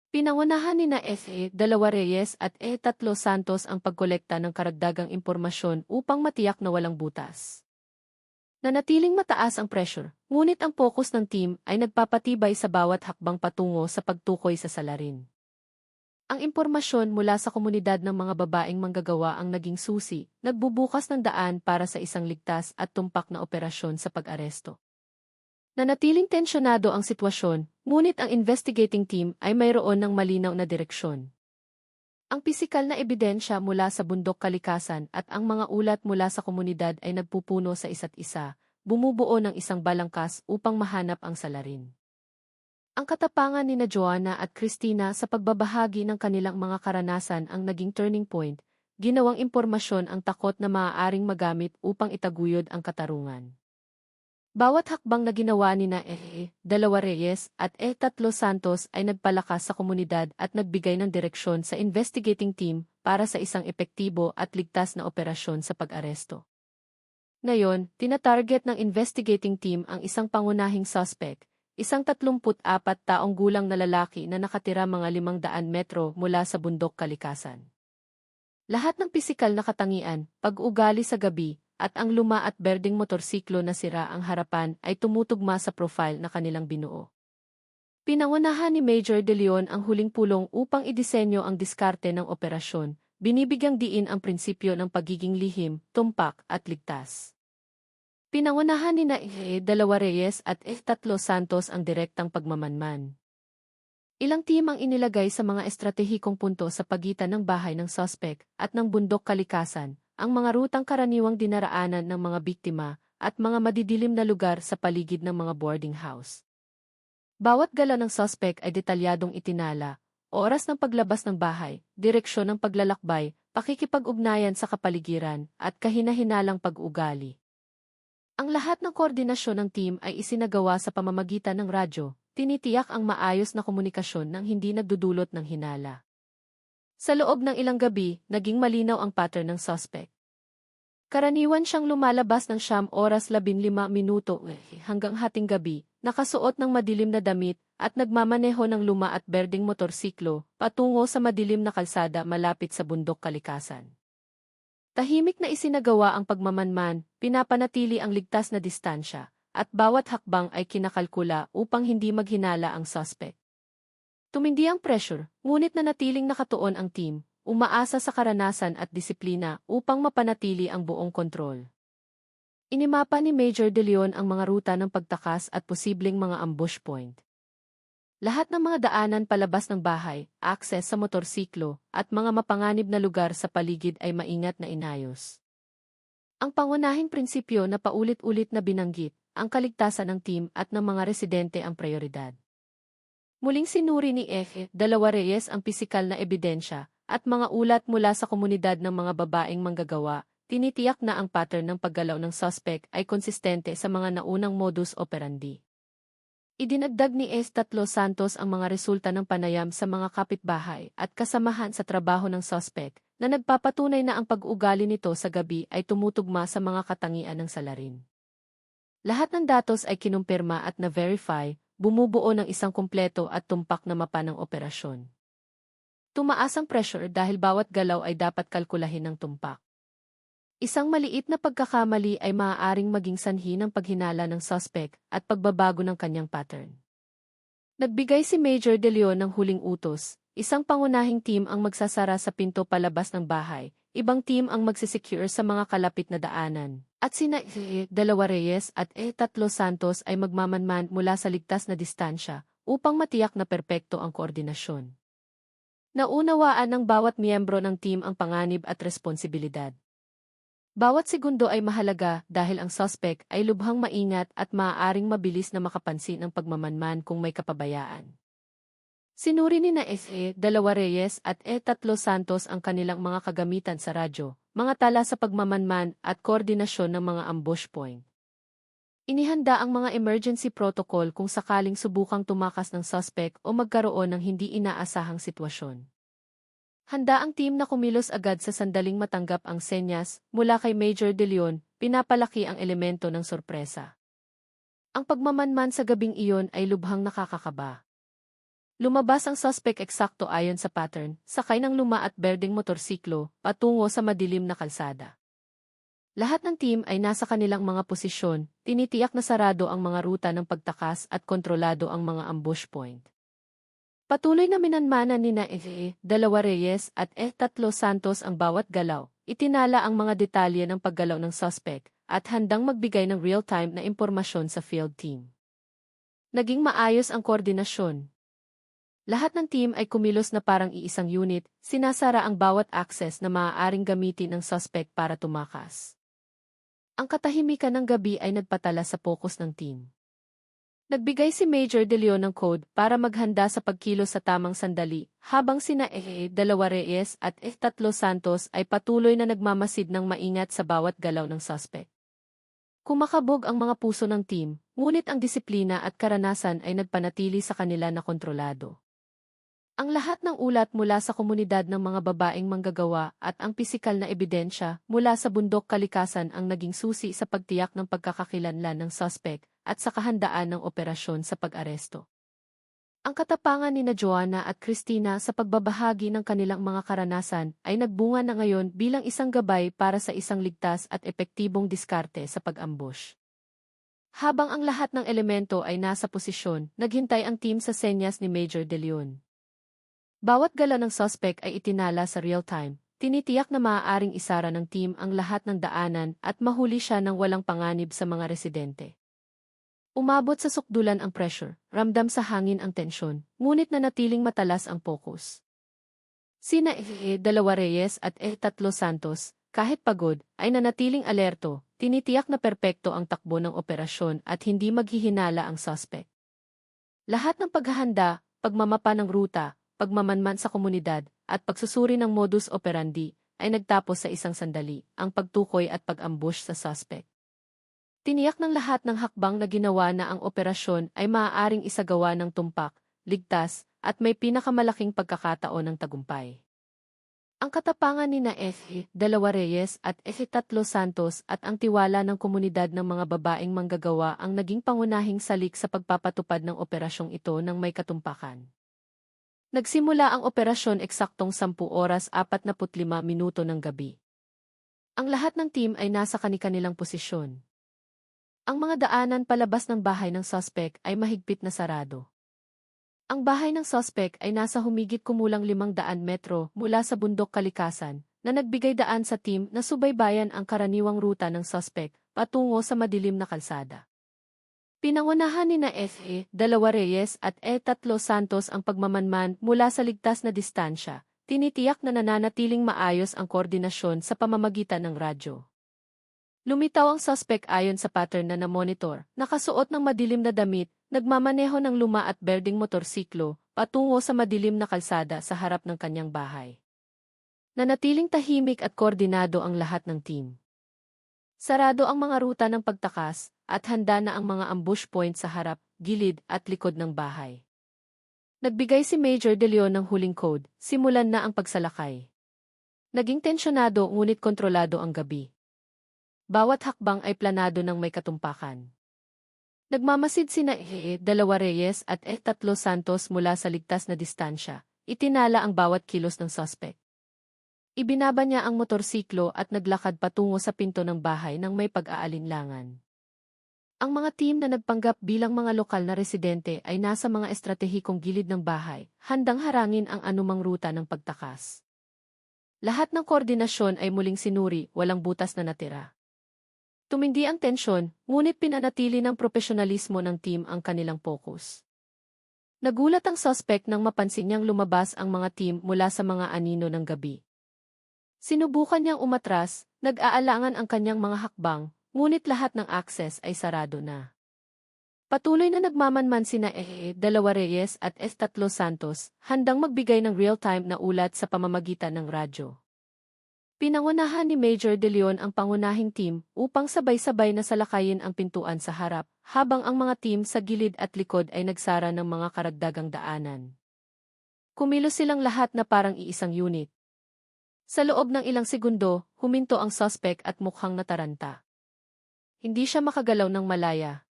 Pinangunahan ni na F.A. Dalawa Reyes at E3 Santos ang pagkolekta ng karagdagang impormasyon upang matiyak na walang butas. Nanatiling mataas ang pressure, ngunit ang focus ng team ay nagpapatibay sa bawat hakbang patungo sa pagtukoy sa salarin. Ang impormasyon mula sa komunidad ng mga babaeng manggagawa ang naging susi, nagbubukas ng daan para sa isang ligtas at tumpak na operasyon sa pag-aresto. Nanatiling tensyonado ang sitwasyon, ngunit ang investigating team ay mayroon ng malinaw na direksyon. Ang pisikal na ebidensya mula sa bundok kalikasan at ang mga ulat mula sa komunidad ay nagpupuno sa isa't isa, bumubuo ng isang balangkas upang mahanap ang salarin. Ang katapangan ni Joanna at Christina sa pagbabahagi ng kanilang mga karanasan ang naging turning point, ginawang impormasyon ang takot na maaaring magamit upang itaguyod ang katarungan. Bawat hakbang na ginawa ni na dalawa Reyes at tatlo Santos ay nagpalakas sa komunidad at nagbigay ng direksyon sa investigating team para sa isang epektibo at ligtas na operasyon sa pag-aresto. Ngayon, tinatarget ng investigating team ang isang pangunahing suspect, isang 34 taong gulang na lalaki na nakatira mga 500 metro mula sa bundok kalikasan. Lahat ng pisikal na katangian, pag-ugali sa gabi, at ang luma at berdeng motorsiklo na sira ang harapan ay tumutugma sa profile na kanilang binuo. Pinangunahan ni Major De Leon ang huling pulong upang idisenyo ang diskarte ng operasyon, binibigyang diin ang prinsipyo ng pagiging lihim, tumpak at ligtas. Pinangunahan ni na dalawa Reyes at tatlo Santos ang direktang pagmamanman. Ilang team ang inilagay sa mga estratehikong punto sa pagitan ng bahay ng suspect at ng bundok kalikasan, ang mga rutang karaniwang dinaraanan ng mga biktima, at mga madidilim na lugar sa paligid ng mga boarding house. Bawat galaw ng suspect ay detalyadong itinala, oras ng paglabas ng bahay, direksyon ng paglalakbay, pakikipag-ugnayan sa kapaligiran, at kahina-hinalang pag-ugali. Ang lahat ng koordinasyon ng team ay isinagawa sa pamamagitan ng radyo, tinitiyak ang maayos na komunikasyon nang hindi nagdudulot ng hinala. Sa loob ng ilang gabi, naging malinaw ang pattern ng suspect. Karaniwan siyang lumalabas ng 15 minuto hanggang hating gabi, nakasuot ng madilim na damit, at nagmamaneho ng luma at berdeng motorsiklo, patungo sa madilim na kalsada malapit sa bundok kalikasan. Tahimik na isinagawa ang pagmamanman, pinapanatili ang ligtas na distansya, at bawat hakbang ay kinakalkula upang hindi maghinala ang suspect. Tumindi ang pressure, ngunit nanatiling nakatuon ang team, umaasa sa karanasan at disiplina upang mapanatili ang buong kontrol. Inimapa ni Major De Leon ang mga ruta ng pagtakas at posibleng mga ambush point. Lahat ng mga daanan palabas ng bahay, akses sa motorsiklo, at mga mapanganib na lugar sa paligid ay maingat na inayos. Ang pangunahing prinsipyo na paulit-ulit na binanggit, ang kaligtasan ng team at ng mga residente ang prioridad. Muling sinuri ni dalawa Reyes ang pisikal na ebidensya, at mga ulat mula sa komunidad ng mga babaeng manggagawa, tinitiyak na ang pattern ng paggalaw ng suspect ay konsistente sa mga naunang modus operandi. Idinagdag ni Tatlo Santos ang mga resulta ng panayam sa mga kapitbahay at kasamahan sa trabaho ng suspect, na nagpapatunay na ang pag-ugali nito sa gabi ay tumutugma sa mga katangian ng salarin. Lahat ng datos ay kinumpirma at na-verify, bumubuo ng isang kumpleto at tumpak na mapa ng operasyon. Tumaas ang pressure dahil bawat galaw ay dapat kalkulahin ng tumpak. Isang maliit na pagkakamali ay maaaring maging sanhi ng paghinala ng suspect at pagbabago ng kanyang pattern. Nagbigay si Major De Leon ng huling utos, isang pangunahing team ang magsasara sa pinto palabas ng bahay, ibang team ang magsisecure sa mga kalapit na daanan, at sina dalawa Reyes at tatlo Santos ay magmamanman mula sa ligtas na distansya upang matiyak na perpekto ang koordinasyon. Naunawaan ng bawat miyembro ng team ang panganib at responsibilidad. Bawat segundo ay mahalaga dahil ang suspect ay lubhang maingat at maaaring mabilis na makapansin ng pagmamanman kung may kapabayaan. Sinuri ni na dalawa Reyes at tatlo Santos ang kanilang mga kagamitan sa radyo, mga tala sa pagmamanman at koordinasyon ng mga ambush point. Inihanda ang mga emergency protocol kung sakaling subukang tumakas ng suspect o magkaroon ng hindi inaasahang sitwasyon. Handa ang team na kumilos agad sa sandaling matanggap ang senyas mula kay Major De Leon, pinapalaki ang elemento ng sorpresa. Ang pagmamanman sa gabing iyon ay lubhang nakakakaba. Lumabas ang suspect eksakto ayon sa pattern, sakay ng luma at berdeng motorsiklo, patungo sa madilim na kalsada. Lahat ng team ay nasa kanilang mga posisyon, tinitiyak na sarado ang mga ruta ng pagtakas at kontrolado ang mga ambush point. Patuloy na minanmanan ni na dalawa Reyes at tatlo Santos ang bawat galaw, itinala ang mga detalye ng paggalaw ng suspect, at handang magbigay ng real-time na impormasyon sa field team. Naging maayos ang koordinasyon. Lahat ng team ay kumilos na parang iisang unit, sinasara ang bawat access na maaaring gamitin ng suspect para tumakas. Ang katahimikan ng gabi ay nagpatala sa focus ng team. Nagbigay si Major De Leon ng code para maghanda sa pagkilos sa tamang sandali, habang sina dalawa Reyes at tatlo Santos ay patuloy na nagmamasid ng maingat sa bawat galaw ng suspect. Kumakabog ang mga puso ng team, ngunit ang disiplina at karanasan ay nagpanatili sa kanila na kontrolado. Ang lahat ng ulat mula sa komunidad ng mga babaeng manggagawa at ang pisikal na ebidensya mula sa bundok kalikasan ang naging susi sa pagtiyak ng pagkakakilanlan ng suspect at sa kahandaan ng operasyon sa pag-aresto. Ang katapangan ni Joanna at Christina sa pagbabahagi ng kanilang mga karanasan ay nagbunga na ngayon bilang isang gabay para sa isang ligtas at epektibong diskarte sa pag-ambush. Habang ang lahat ng elemento ay nasa posisyon, naghintay ang team sa senyas ni Major De Leon. Bawat galaw ng suspect ay itinala sa real-time, tinitiyak na maaaring isara ng team ang lahat ng daanan at mahuli siya ng walang panganib sa mga residente. Umabot sa sukdulan ang pressure, ramdam sa hangin ang tensyon, ngunit nanatiling matalas ang focus. Sina Dalawa Reyes at Tatlo Santos, kahit pagod, ay nanatiling alerto, tinitiyak na perpekto ang takbo ng operasyon at hindi maghihinala ang suspect. Lahat ng paghahanda, pagmamapa ng ruta, pagmamanman sa komunidad, at pagsusuri ng modus operandi, ay nagtapos sa isang sandali, ang pagtukoy at pag-ambush sa suspect. Tiniyak ng lahat ng hakbang na ginawa na ang operasyon ay maaaring isagawa ng tumpak, ligtas, at may pinakamalaking pagkakataon ng tagumpay. Ang katapangan ni Dalawa Reyes at Tatlo Santos at ang tiwala ng komunidad ng mga babaeng manggagawa ang naging pangunahing salik sa pagpapatupad ng operasyong ito ng may katumpakan. Nagsimula ang operasyon eksaktong 10:45 ng gabi. Ang lahat ng team ay nasa kani-kanilang posisyon. Ang mga daanan palabas ng bahay ng suspect ay mahigpit na sarado. Ang bahay ng suspect ay nasa humigit kumulang 500 metro mula sa bundok kalikasan, na nagbigay daan sa team na subaybayan ang karaniwang ruta ng suspect patungo sa madilim na kalsada. Pinangunahan ni Dalawa Reyes at Tatlo Santos ang pagmamanman mula sa ligtas na distansya, tinitiyak na nananatiling maayos ang koordinasyon sa pamamagitan ng radyo. Lumitaw ang suspect ayon sa pattern na na-monitor, nakasuot ng madilim na damit, nagmamaneho ng luma at berdeng motorsiklo, patungo sa madilim na kalsada sa harap ng kanyang bahay. Nanatiling tahimik at koordinado ang lahat ng team. Sarado ang mga ruta ng pagtakas, at handa na ang mga ambush point sa harap, gilid at likod ng bahay. Nagbigay si Major De Leon ng huling code, simulan na ang pagsalakay. Naging tensyonado ngunit kontrolado ang gabi. Bawat hakbang ay planado ng may katumpakan. Nagmamasid sina Dalawa Reyes at Tatlo Santos mula sa ligtas na distansya, itinala ang bawat kilos ng suspect. Ibinaba niya ang motorsiklo at naglakad patungo sa pinto ng bahay nang may pag-aalinlangan. Ang mga team na nagpanggap bilang mga lokal na residente ay nasa mga estratehikong gilid ng bahay, handang harangin ang anumang ruta ng pagtakas. Lahat ng koordinasyon ay muling sinuri, walang butas na natira. Tumindi ang tensyon, ngunit pinanatili ng profesionalismo ng team ang kanilang focus. Nagulat ang suspect nang mapansin niyang lumabas ang mga team mula sa mga anino ng gabi. Sinubukan niyang umatras, nag-aalangan ang kanyang mga hakbang, ngunit lahat ng access ay sarado na. Patuloy na nagmamanman sina Dalawa Reyes at Tatlo Santos, handang magbigay ng real-time na ulat sa pamamagitan ng radyo. Pinangunahan ni Major De Leon ang pangunahing team upang sabay-sabay na salakayin ang pintuan sa harap, habang ang mga team sa gilid at likod ay nagsara ng mga karagdagang daanan. Kumilos silang lahat na parang iisang unit. Sa loob ng ilang segundo, huminto ang suspect at mukhang nataranta. Hindi siya makagalaw ng malaya.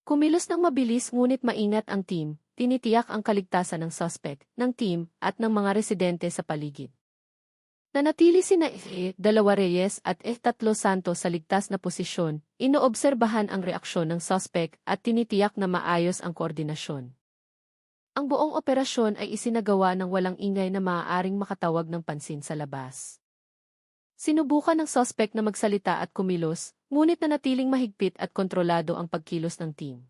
Kumilos ng mabilis ngunit maingat ang team, tinitiyak ang kaligtasan ng suspect, ng team, at ng mga residente sa paligid. Nanatili sina Dalawa Reyes at Tatlo Santos sa ligtas na posisyon, inoobserbahan ang reaksyon ng suspect at tinitiyak na maayos ang koordinasyon. Ang buong operasyon ay isinagawa ng walang ingay na maaaring makatawag ng pansin sa labas. Sinubukan ng suspect na magsalita at kumilos, ngunit nanatiling mahigpit at kontrolado ang pagkilos ng team.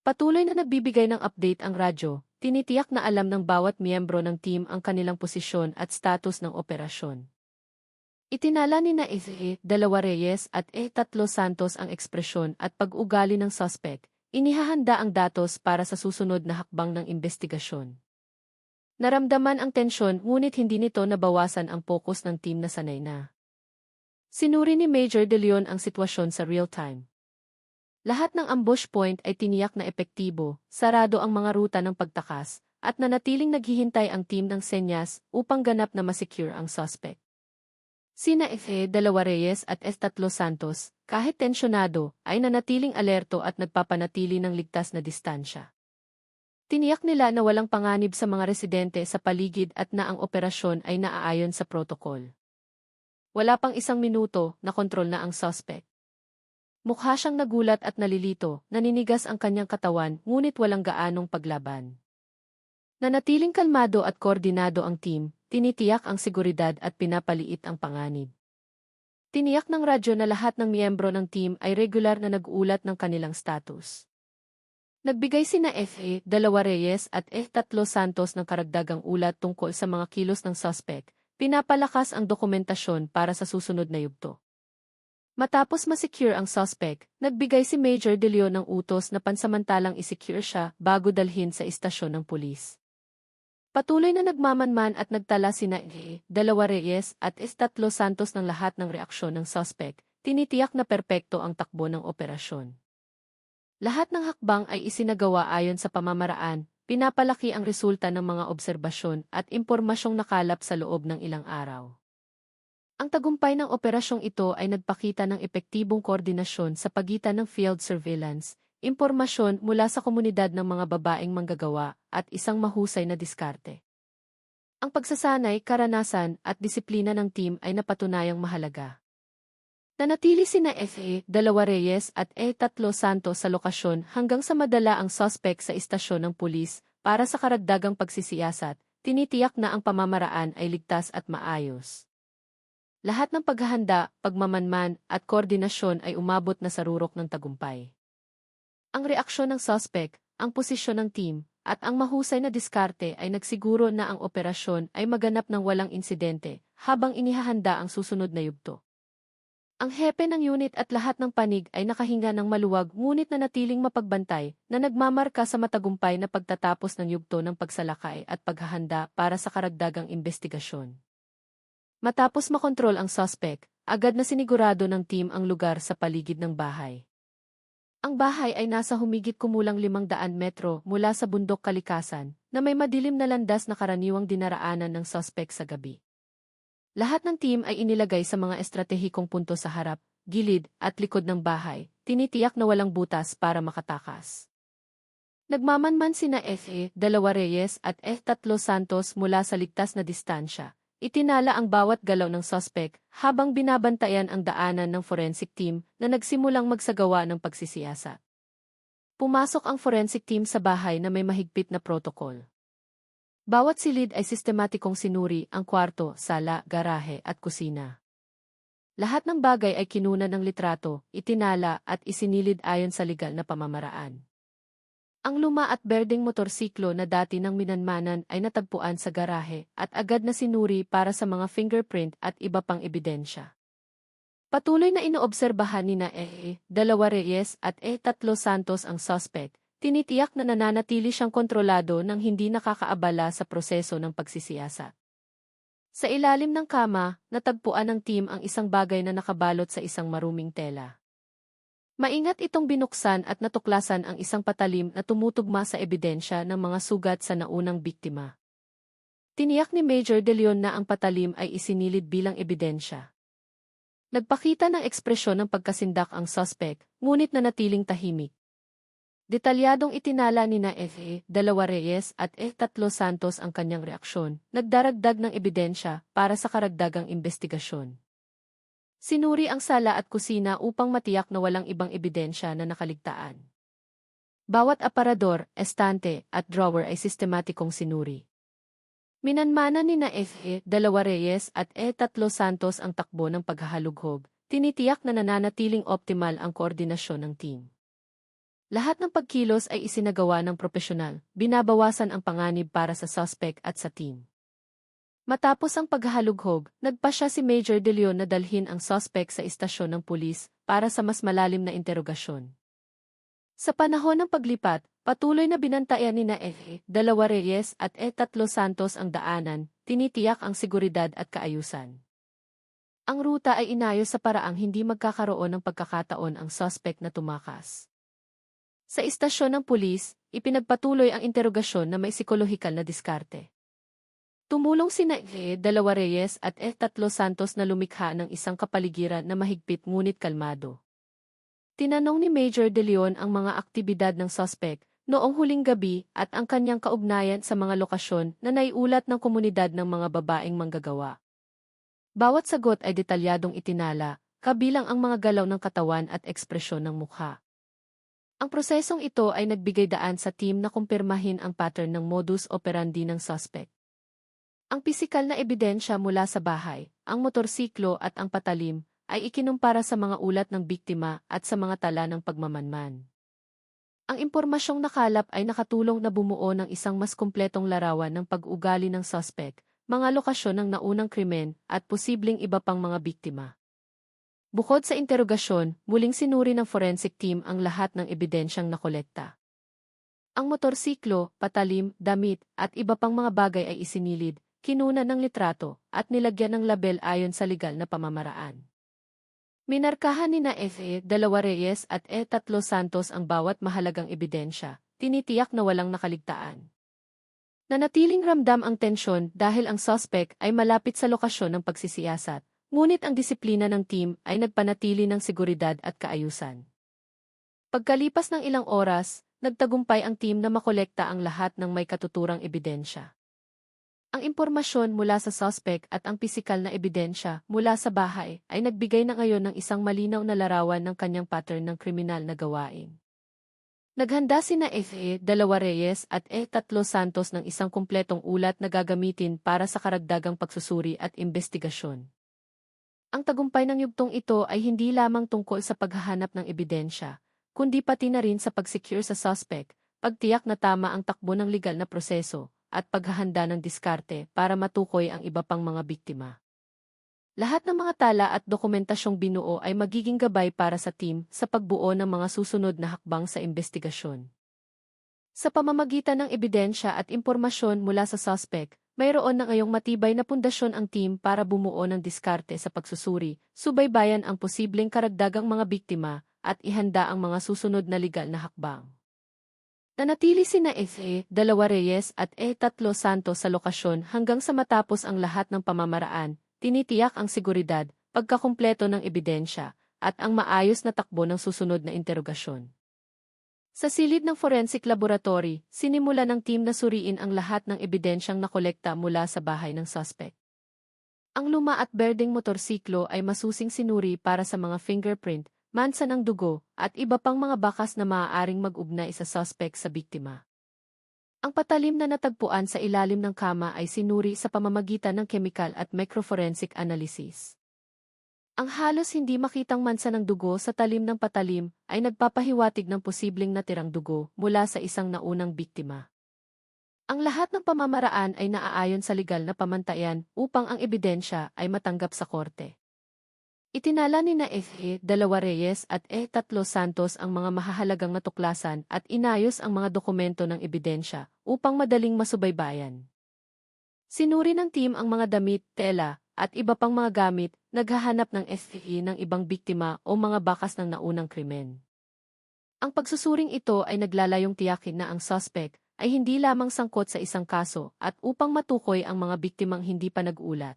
Patuloy na nagbibigay ng update ang radyo, tinitiyak na alam ng bawat miyembro ng team ang kanilang posisyon at status ng operasyon. Itinala ni Dalawa Reyes at Tatlo Santos ang ekspresyon at pag-ugali ng suspect, inihahanda ang datos para sa susunod na hakbang ng investigasyon. Naramdaman ang tensyon ngunit hindi nito nabawasan ang focus ng team na sanay na. Sinuri ni Major De Leon ang sitwasyon sa real-time. Lahat ng ambush point ay tiniyak na epektibo, sarado ang mga ruta ng pagtakas, at nanatiling naghihintay ang team ng senyas upang ganap na masecure ang suspect. Sina F.E. Dalawa Reyes at S. Tatlo Santos, kahit tensyonado, ay nanatiling alerto at nagpapanatili ng ligtas na distansya. Tiniyak nila na walang panganib sa mga residente sa paligid at na ang operasyon ay naaayon sa protokol. Wala pang isang minuto, nakontrol na ang suspect. Mukha siyang nagulat at nalilito, naninigas ang kanyang katawan ngunit walang gaanong paglaban. Nanatiling kalmado at koordinado ang team, tinitiyak ang seguridad at pinapaliit ang panganib. Tiniyak ng radyo na lahat ng miyembro ng team ay regular na nag-uulat ng kanilang status. Nagbigay sina F.E. Dalawa Reyes at E. Tatlo Santos ng karagdagang ulat tungkol sa mga kilos ng suspect, pinapalakas ang dokumentasyon para sa susunod na yugto. Matapos masecure ang suspect, nagbigay si Major De Leon ng utos na pansamantalang isecure siya bago dalhin sa istasyon ng pulis. Patuloy na nagmamanman at nagtala sina E. Dalawa Reyes at S. Tatlo Santos ng lahat ng reaksyon ng suspect, tinitiyak na perpekto ang takbo ng operasyon. Lahat ng hakbang ay isinagawa ayon sa pamamaraan, pinapalaki ang resulta ng mga obserbasyon at impormasyong nakalap sa loob ng ilang araw. Ang tagumpay ng operasyong ito ay nagpakita ng epektibong koordinasyon sa pagitan ng field surveillance, impormasyon mula sa komunidad ng mga babaeng manggagawa, at isang mahusay na diskarte. Ang pagsasanay, karanasan, at disiplina ng team ay napatunayang mahalaga. Nanatili sina F.E. Dalawa Reyes at E. Tatlo Santos sa lokasyon hanggang sa madala ang suspect sa istasyon ng pulis para sa karagdagang pagsisiyasat, tinitiyak na ang pamamaraan ay ligtas at maayos. Lahat ng paghahanda, pagmamanman, at koordinasyon ay umabot na sa rurok ng tagumpay. Ang reaksyon ng suspect, ang posisyon ng team, at ang mahusay na diskarte ay nagsiguro na ang operasyon ay maganap ng walang insidente habang inihahanda ang susunod na yugto. Ang hepe ng unit at lahat ng panig ay nakahinga ng maluwag ngunit nanatiling mapagbantay na nagmamarka sa matagumpay na pagtatapos ng yugto ng pagsalakay at paghahanda para sa karagdagang investigasyon. Matapos makontrol ang suspect, agad na sinigurado ng team ang lugar sa paligid ng bahay. Ang bahay ay nasa humigit kumulang 500 metro mula sa bundok kalikasan na may madilim na landas na karaniwang dinaraanan ng suspect sa gabi. Lahat ng team ay inilagay sa mga estratehikong punto sa harap, gilid at likod ng bahay, tinitiyak na walang butas para makatakas. Nagmamanman sina F.E. Dalawa Reyes at E. Tatlo Santos mula sa ligtas na distansya. Itinala ang bawat galaw ng suspect habang binabantayan ang daanan ng forensic team na nagsimulang magsagawa ng pagsisiyasat. Pumasok ang forensic team sa bahay na may mahigpit na protokol. Bawat silid ay sistematikong sinuri ang kwarto, sala, garahe at kusina. Lahat ng bagay ay kinunan ng litrato, itinala at isinilid ayon sa legal na pamamaraan. Ang luma at berdeng motorsiklo na dati ng minanmanan ay natagpuan sa garahe at agad na sinuri para sa mga fingerprint at iba pang ebidensya. Patuloy na inoobserbahan nina E. Dalawa Reyes at E. Tatlo Santos ang suspect, tinitiyak na nananatili siyang kontrolado nang hindi nakakaabala sa proseso ng pagsisiyasat. Sa ilalim ng kama, natagpuan ng team ang isang bagay na nakabalot sa isang maruming tela. Maingat itong binuksan at natuklasan ang isang patalim na tumutugma sa ebidensya ng mga sugat sa naunang biktima. Tiniyak ni Major De Leon na ang patalim ay isinilid bilang ebidensya. Nagpakita ng ekspresyon ng pagkasindak ang suspect, ngunit nanatiling tahimik. Detalyadong itinala nina F.E. Dalawa Reyes at E. Tatlo Santos ang kanyang reaksyon, nagdaragdag ng ebidensya para sa karagdagang investigasyon. Sinuri ang sala at kusina upang matiyak na walang ibang ebidensya na nakaligtaan. Bawat aparador, estante, at drawer ay sistematikong sinuri. Minanmanan nina F.E. Dalawa Reyes at E. Tatlo Santos ang takbo ng paghahalughog, tinitiyak na nananatiling optimal ang koordinasyon ng team. Lahat ng pagkilos ay isinagawa ng propesyonal, binabawasan ang panganib para sa suspect at sa team. Matapos ang paghahalughog, nagpasya si Major De Leon na dalhin ang suspect sa istasyon ng pulis para sa mas malalim na interogasyon. Sa panahon ng paglipat, patuloy na binantayan nina E. Dalawa Reyes at E. Tatlo Santos ang daanan, tinitiyak ang seguridad at kaayusan. Ang ruta ay inayos sa paraang hindi magkakaroon ng pagkakataon ang suspect na tumakas. Sa istasyon ng pulis, ipinagpatuloy ang interogasyon na may psikolohikal na diskarte. Tumulong sina Dalawa Reyes at Tatlo Santos na lumikha ng isang kapaligiran na mahigpit ngunit kalmado. Tinanong ni Major De Leon ang mga aktibidad ng suspect noong huling gabi at ang kanyang kaugnayan sa mga lokasyon na naiulat ng komunidad ng mga babaeng manggagawa. Bawat sagot ay detalyadong itinala, kabilang ang mga galaw ng katawan at ekspresyon ng mukha. Ang prosesong ito ay nagbigay daan sa team na kumpirmahin ang pattern ng modus operandi ng suspect. Ang pisikal na ebidensya mula sa bahay, ang motorsiklo at ang patalim ay ikinumpara sa mga ulat ng biktima at sa mga tala ng pagmamanman. Ang impormasyong nakalap ay nakatulong na bumuo ng isang mas kumpletong larawan ng pag-ugali ng suspect, mga lokasyon ng naunang krimen at posibleng iba pang mga biktima. Bukod sa interogasyon, muling sinuri ng forensic team ang lahat ng ebidensyang nakolekta. Ang motorsiklo, patalim, damit, at iba pang mga bagay ay isinilid, kinuna ng litrato, at nilagyan ng label ayon sa legal na pamamaraan. Minarkahan ni Dalawa Reyes at Tatlo Santos ang bawat mahalagang ebidensya, tinitiyak na walang nakaligtaan. Nanatiling ramdam ang tensyon dahil ang suspect ay malapit sa lokasyon ng pagsisiyasat, ngunit ang disiplina ng team ay nagpanatili ng seguridad at kaayusan. Pagkalipas ng ilang oras, nagtagumpay ang team na makolekta ang lahat ng may katuturang ebidensya. Ang impormasyon mula sa suspect at ang pisikal na ebidensya mula sa bahay ay nagbigay na ngayon ng isang malinaw na larawan ng kanyang pattern ng kriminal na gawain. Naghanda sina Dalawa Reyes at Tatlo Santos ng isang kumpletong ulat na gagamitin para sa karagdagang pagsusuri at investigasyon. Ang tagumpay ng yugtong ito ay hindi lamang tungkol sa paghahanap ng ebidensya, kundi pati na rin sa pag-secure sa suspect, pagtiyak na tama ang takbo ng legal na proseso, at paghahanda ng diskarte para matukoy ang iba pang mga biktima. Lahat ng mga tala at dokumentasyong binuo ay magiging gabay para sa team sa pagbuo ng mga susunod na hakbang sa investigasyon. Sa pamamagitan ng ebidensya at impormasyon mula sa suspect, mayroon na ngayong matibay na pundasyon ang team para bumuo ng diskarte sa pagsusuri, subaybayan ang posibleng karagdagang mga biktima, at ihanda ang mga susunod na legal na hakbang. Nanatili sina Dalawa Reyes at Tatlo Santos sa lokasyon hanggang sa matapos ang lahat ng pamamaraan, tinitiyak ang seguridad, pagkakumpleto ng ebidensya, at ang maayos na takbo ng susunod na interogasyon. Sa silid ng forensic laboratory, sinimula ng team na suriin ang lahat ng ebidensyang nakolekta mula sa bahay ng suspect. Ang luma at berdeng motorsiklo ay masusing sinuri para sa mga fingerprint, mansa ng dugo, at iba pang mga bakas na maaaring mag-ugnay sa suspect sa biktima. Ang patalim na natagpuan sa ilalim ng kama ay sinuri sa pamamagitan ng chemical at microforensic analysis. Ang halos hindi makitang mansa ng dugo sa talim ng patalim ay nagpapahiwatig ng posibleng natirang dugo mula sa isang naunang biktima. Ang lahat ng pamamaraan ay naaayon sa legal na pamantayan upang ang ebidensya ay matanggap sa korte. Itinala ni Dalawa Reyes at Tatlo Santos ang mga mahahalagang natuklasan at inayos ang mga dokumento ng ebidensya upang madaling masubaybayan. Sinuri ng team ang mga damit, tela, at iba pang mga gamit, naghahanap ng ng ibang biktima o mga bakas ng naunang krimen. Ang pagsusuring ito ay naglalayong tiyakin na ang suspect ay hindi lamang sangkot sa isang kaso at upang matukoy ang mga biktimang hindi pa nag-ulat.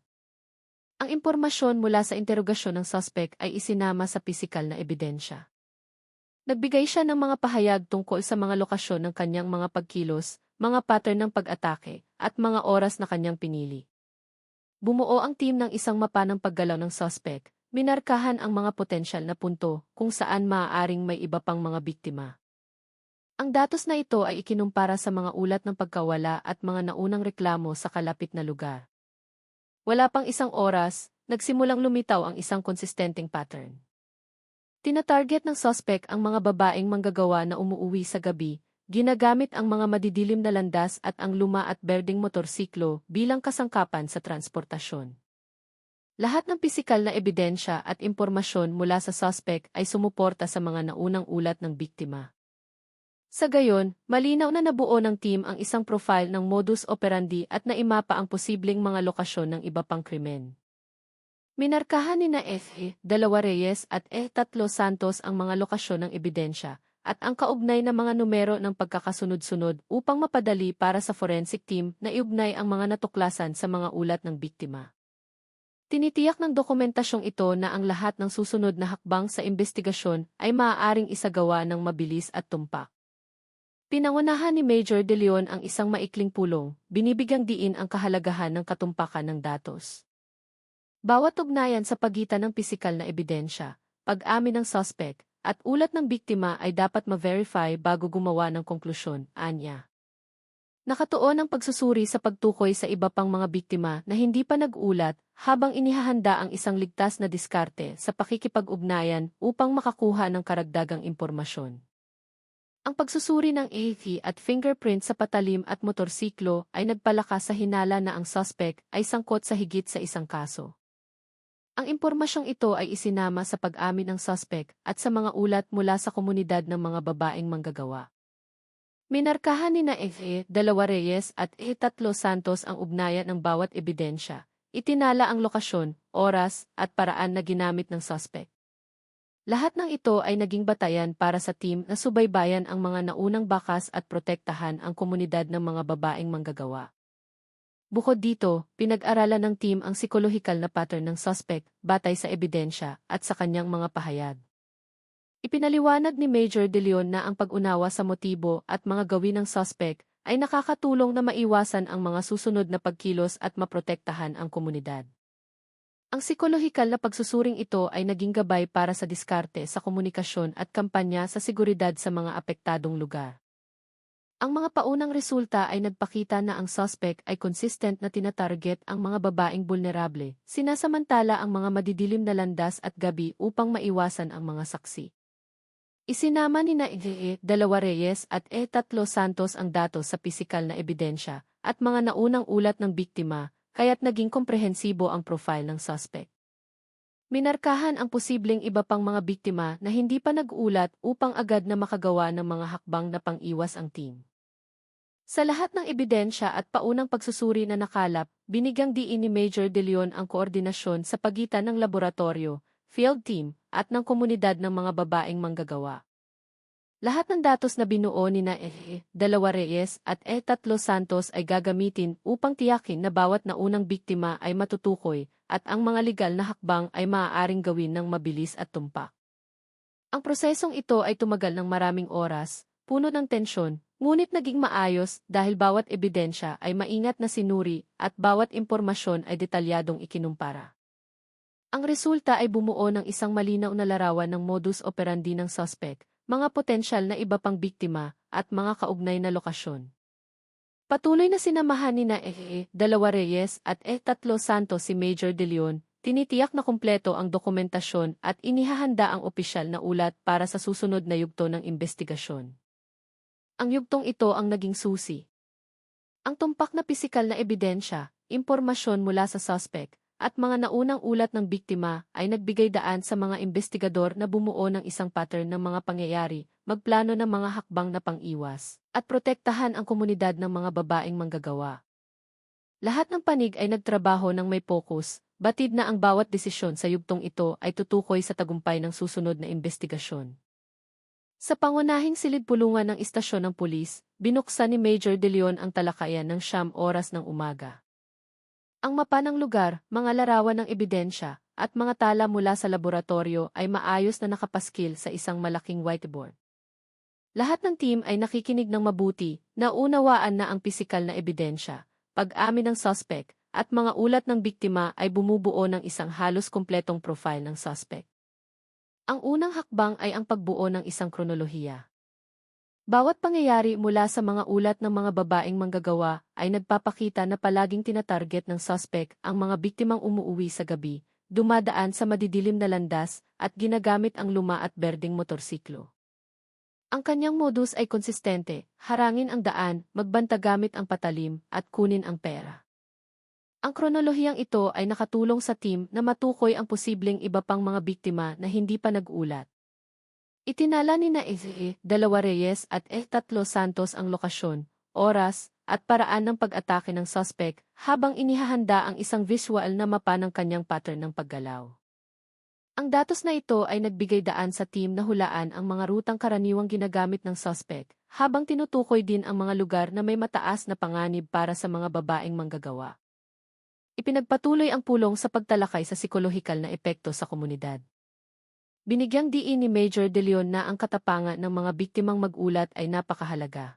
Ang impormasyon mula sa interogasyon ng suspect ay isinama sa pisikal na ebidensya. Nagbigay siya ng mga pahayag tungkol sa mga lokasyon ng kanyang mga pagkilos, mga pattern ng pag-atake, at mga oras na kanyang pinili. Bumuo ang team ng isang mapa ng paggalaw ng suspect, minarkahan ang mga potensyal na punto kung saan maaaring may iba pang mga biktima. Ang datos na ito ay ikinumpara sa mga ulat ng pagkawala at mga naunang reklamo sa kalapit na lugar. Wala pang isang oras, nagsimulang lumitaw ang isang konsistenteng pattern. Tinatarget ng suspect ang mga babaeng manggagawa na umuuwi sa gabi, ginagamit ang mga madidilim na landas at ang luma at berdeng motorsiklo bilang kasangkapan sa transportasyon. Lahat ng pisikal na ebidensya at impormasyon mula sa suspect ay sumuporta sa mga naunang ulat ng biktima. Sa gayon, malinaw na nabuo ng team ang isang profile ng modus operandi at naimapa ang posibleng mga lokasyon ng iba pang krimen. Minarkahan ni na Dalawa Reyes at Tatlo Santos ang mga lokasyon ng ebidensya at ang kaugnay na mga numero ng pagkakasunod-sunod upang mapadali para sa forensic team na iugnay ang mga natuklasan sa mga ulat ng biktima. Tinitiyak ng dokumentasyong ito na ang lahat ng susunod na hakbang sa investigasyon ay maaaring isagawa ng mabilis at tumpak. Pinangunahan ni Major De Leon ang isang maikling pulong, binibigyang diin ang kahalagahan ng katumpakan ng datos. Bawat ugnayan sa pagitan ng pisikal na ebidensya, pag-amin ng suspect, at ulat ng biktima ay dapat ma-verify bago gumawa ng konklusyon, anya. Nakatuon ang pagsusuri sa pagtukoy sa iba pang mga biktima na hindi pa nag-ulat habang inihahanda ang isang ligtas na diskarte sa pakikipag-ugnayan upang makakuha ng karagdagang impormasyon. Ang pagsusuri ng AV at fingerprint sa patalim at motorsiklo ay nagpalakas sa hinala na ang suspect ay sangkot sa higit sa isang kaso. Ang impormasyong ito ay isinama sa pag-amin ng suspect at sa mga ulat mula sa komunidad ng mga babaeng manggagawa. Minarkahan ni na Dalawa Reyes at Tatlo Santos ang ugnayan ng bawat ebidensya. Itinala ang lokasyon, oras, at paraan na ginamit ng suspect. Lahat ng ito ay naging batayan para sa team na subaybayan ang mga naunang bakas at protektahan ang komunidad ng mga babaeng manggagawa. Bukod dito, pinag-aralan ng team ang psikolohikal na pattern ng suspect batay sa ebidensya at sa kanyang mga pahayag. Ipinaliwanag ni Major De Leon na ang pag-unawa sa motibo at mga gawin ng suspect ay nakakatulong na maiwasan ang mga susunod na pagkilos at maprotektahan ang komunidad. Ang psikolohikal na pagsusuring ito ay naging gabay para sa diskarte sa komunikasyon at kampanya sa seguridad sa mga apektadong lugar. Ang mga paunang resulta ay nagpakita na ang suspect ay consistent na tinatarget ang mga babaeng vulnerable, sinasamantala ang mga madidilim na landas at gabi upang maiwasan ang mga saksi. Isinama ni na Dalawa Reyes at Tatlo Santos ang datos sa pisikal na ebidensya at mga naunang ulat ng biktima, kaya't naging komprehensibo ang profile ng suspect. Minarkahan ang posibleng iba pang mga biktima na hindi pa nag-ulat upang agad na makagawa ng mga hakbang na pang-iwas ang team. Sa lahat ng ebidensya at paunang pagsusuri na nakalap, binigyang diin ni Major De Leon ang koordinasyon sa pagitan ng laboratorio, field team, at ng komunidad ng mga babaeng manggagawa. Lahat ng datos na binuo ni na Dalawa Reyes at Tatlo Santos ay gagamitin upang tiyakin na bawat naunang biktima ay matutukoy at ang mga legal na hakbang ay maaaring gawin ng mabilis at tumpak. Ang prosesong ito ay tumagal ng maraming oras, puno ng tensyon, ngunit naging maayos dahil bawat ebidensya ay maingat na sinuri at bawat impormasyon ay detalyadong ikinumpara. Ang resulta ay bumuo ng isang malinaw na larawan ng modus operandi ng suspect, mga potensyal na iba pang biktima, at mga kaugnay na lokasyon. Patuloy na sinamahan ni na Dalawa Reyes at Tatlo Santos si Major De Leon, tinitiyak na kumpleto ang dokumentasyon at inihahanda ang opisyal na ulat para sa susunod na yugto ng investigasyon. Ang yugtong ito ang naging susi. Ang tumpak na pisikal na ebidensya, impormasyon mula sa suspect, at mga naunang ulat ng biktima ay nagbigay daan sa mga investigador na bumuo ng isang pattern ng mga pangyayari, magplano ng mga hakbang na pang-iwas, at protektahan ang komunidad ng mga babaeng manggagawa. Lahat ng panig ay nagtrabaho ng may focus, batid na ang bawat desisyon sa yugtong ito ay tutukoy sa tagumpay ng susunod na investigasyon. Sa pangunahing silid-pulungan ng istasyon ng pulis, binuksan ni Major De Leon ang talakayan ng 9 oras ng umaga. Ang mapa ng lugar, mga larawan ng ebidensya, at mga tala mula sa laboratorio ay maayos na nakapaskil sa isang malaking whiteboard. Lahat ng team ay nakikinig ng mabuti, naunawaan na ang pisikal na ebidensya, pag-amin ng suspect, at mga ulat ng biktima ay bumubuo ng isang halos kumpletong profile ng suspect. Ang unang hakbang ay ang pagbuo ng isang kronolohiya. Bawat pangyayari mula sa mga ulat ng mga babaeng manggagawa ay nagpapakita na palaging tinatarget ng suspect ang mga biktimang umuuwi sa gabi, dumadaan sa madidilim na landas, at ginagamit ang luma at berdeng motorsiklo. Ang kanyang modus ay konsistente, harangin ang daan, magbanta gamit ang patalim, at kunin ang pera. Ang kronolohiyang ito ay nakatulong sa team na matukoy ang posibleng iba pang mga biktima na hindi pa nag-ulat. Itinala ni na Dalawa Reyes at Tatlo Santos ang lokasyon, oras, at paraan ng pag-atake ng suspect habang inihahanda ang isang visual na mapa ng kanyang pattern ng paggalaw. Ang datos na ito ay nagbigay daan sa team na hulaan ang mga rutang karaniwang ginagamit ng suspect, habang tinutukoy din ang mga lugar na may mataas na panganib para sa mga babaeng manggagawa. Ipinagpatuloy ang pulong sa pagtalakay sa psikolohikal na epekto sa komunidad. Binigyang diin ni Major De Leon na ang katapangan ng mga biktimang mag-ulat ay napakahalaga.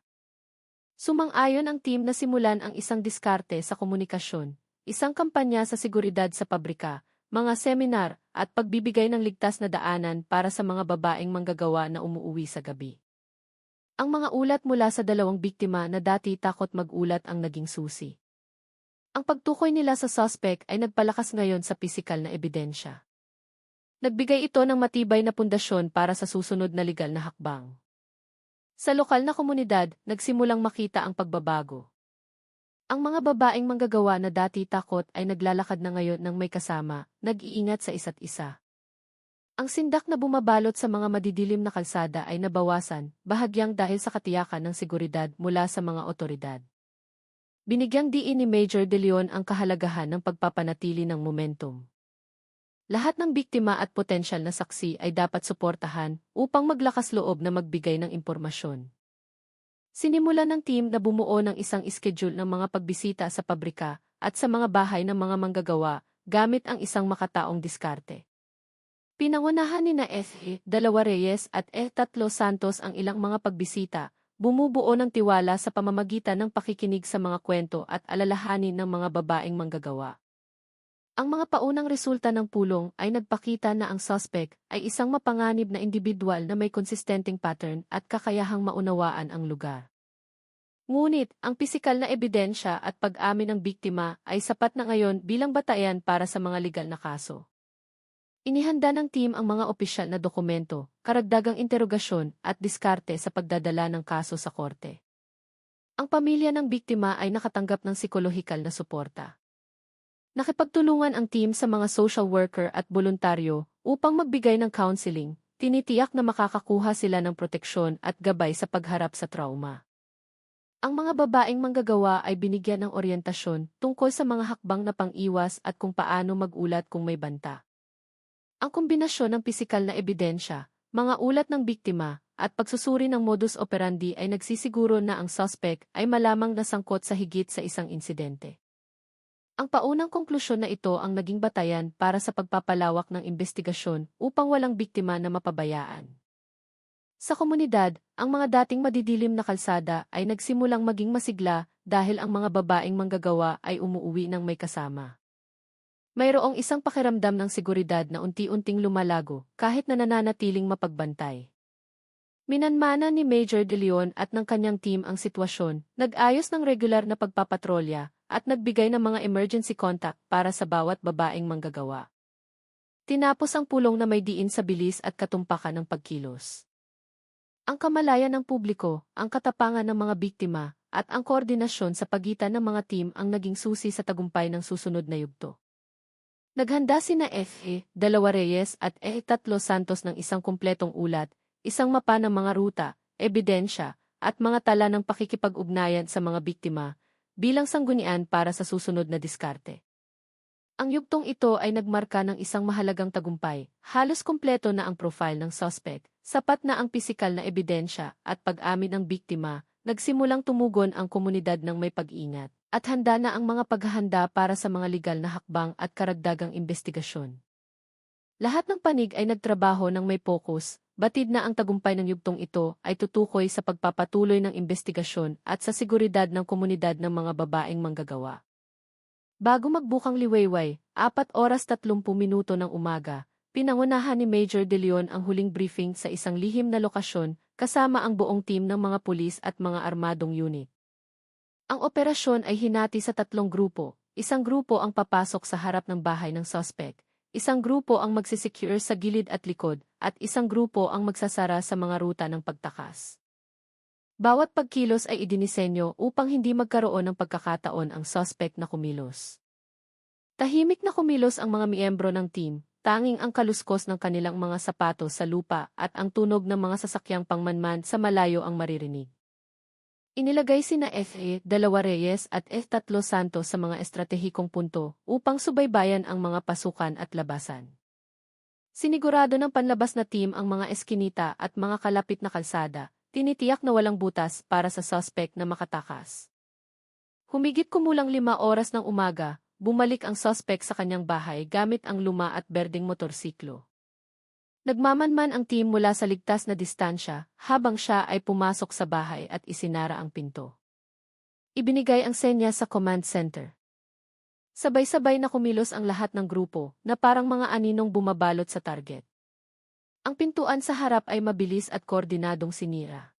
Sumang-ayon ang team na simulan ang isang diskarte sa komunikasyon, isang kampanya sa seguridad sa pabrika, mga seminar, at pagbibigay ng ligtas na daanan para sa mga babaeng manggagawa na umuuwi sa gabi. Ang mga ulat mula sa dalawang biktima na dati takot mag-ulat ang naging susi. Ang pagtukoy nila sa suspect ay nagpalakas ngayon sa pisikal na ebidensya. Nagbigay ito ng matibay na pundasyon para sa susunod na legal na hakbang. Sa lokal na komunidad, nagsimulang makita ang pagbabago. Ang mga babaeng manggagawa na dati takot ay naglalakad na ngayon ng may kasama, nag-iingat sa isa't isa. Ang sindak na bumabalot sa mga madidilim na kalsada ay nabawasan, bahagyang dahil sa katiyakan ng seguridad mula sa mga otoridad. Binigyang diin ni Major De Leon ang kahalagahan ng pagpapanatili ng momentum. Lahat ng biktima at potensyal na saksi ay dapat suportahan upang maglakas loob na magbigay ng impormasyon. Sinimulan ng team na bumuo ng isang schedule ng mga pagbisita sa pabrika at sa mga bahay ng mga manggagawa gamit ang isang makataong diskarte. Pinangunahan ni na Dalawa Reyes at Tatlo Santos ang ilang mga pagbisita, bumubuo ng tiwala sa pamamagitan ng pakikinig sa mga kwento at alalahanin ng mga babaeng manggagawa. Ang mga paunang resulta ng pulong ay nagpakita na ang suspect ay isang mapanganib na individual na may konsistenteng pattern at kakayahang maunawaan ang lugar. Ngunit, ang pisikal na ebidensya at pag-amin ng biktima ay sapat na ngayon bilang batayan para sa mga legal na kaso. Inihanda ng team ang mga opisyal na dokumento, karagdagang interogasyon at diskarte sa pagdadala ng kaso sa korte. Ang pamilya ng biktima ay nakatanggap ng psikolohikal na suporta. Nakipagtulungan ang team sa mga social worker at voluntaryo upang magbigay ng counseling, tinitiyak na makakakuha sila ng proteksyon at gabay sa pagharap sa trauma. Ang mga babaeng manggagawa ay binigyan ng oryentasyon tungkol sa mga hakbang na pang-iwas at kung paano mag-ulat kung may banta. Ang kombinasyon ng pisikal na ebidensya, mga ulat ng biktima, at pagsusuri ng modus operandi ay nagsisiguro na ang suspect ay malamang nasangkot sa higit sa isang insidente. Ang paunang konklusyon na ito ang naging batayan para sa pagpapalawak ng investigasyon upang walang biktima na mapabayaan. Sa komunidad, ang mga dating madidilim na kalsada ay nagsimulang maging masigla dahil ang mga babaeng manggagawa ay umuuwi ng may kasama. Mayroong isang pakiramdam ng seguridad na unti-unting lumalago kahit na nananatiling mapagbantay. Minanmana ni Major De Leon at ng kanyang team ang sitwasyon, nag-ayos ng regular na pagpapatrolya, at nagbigay ng mga emergency contact para sa bawat babaeng manggagawa. Tinapos ang pulong na may diin sa bilis at katumpakan ng pagkilos. Ang kamalayan ng publiko, ang katapangan ng mga biktima, at ang koordinasyon sa pagitan ng mga team ang naging susi sa tagumpay ng susunod na yugto. Naghanda sina Dalawa Reyes at Tatlo Santos ng isang kumpletong ulat, isang mapa ng mga ruta, ebidensya, at mga tala ng pakikipag-ugnayan sa mga biktima, bilang sanggunian para sa susunod na diskarte. Ang yugtong ito ay nagmarka ng isang mahalagang tagumpay, halos kumpleto na ang profile ng suspect, sapat na ang pisikal na ebidensya at pag-amin ng biktima, nagsimulang tumugon ang komunidad ng may pag-ingat, at handa na ang mga paghahanda para sa mga legal na hakbang at karagdagang investigasyon. Lahat ng panig ay nagtrabaho ng may focus. Batid na ang tagumpay ng yugtong ito ay tutukoy sa pagpapatuloy ng investigasyon at sa seguridad ng komunidad ng mga babaeng manggagawa. Bago magbukang liwayway, 4:30 ng umaga, pinangunahan ni Major De Leon ang huling briefing sa isang lihim na lokasyon kasama ang buong team ng mga pulis at mga armadong unit. Ang operasyon ay hinati sa 3 grupo, isang grupo ang papasok sa harap ng bahay ng suspect, isang grupo ang magsisecure sa gilid at likod, at isang grupo ang magsasara sa mga ruta ng pagtakas. Bawat pagkilos ay idinisenyo upang hindi magkaroon ng pagkakataon ang suspect na kumilos. Tahimik na kumilos ang mga miyembro ng team, tanging ang kaluskos ng kanilang mga sapatos sa lupa at ang tunog ng mga sasakyang pangmanman sa malayo ang maririnig. Inilagay sina F.A. Dalawa Reyes at F. Tatlo Santos sa mga estratehikong punto upang subaybayan ang mga pasukan at labasan. Sinigurado ng panlabas na team ang mga eskinita at mga kalapit na kalsada, tinitiyak na walang butas para sa suspect na makatakas. Humigit kumulang 5 oras ng umaga, bumalik ang suspect sa kanyang bahay gamit ang luma at berdeng motorsiklo. Nagmamanman ang team mula sa ligtas na distansya habang siya ay pumasok sa bahay at isinara ang pinto. Ibinigay ang senya sa command center. Sabay-sabay na kumilos ang lahat ng grupo na parang mga aninong bumabalot sa target. Ang pintuan sa harap ay mabilis at koordinadong sinira.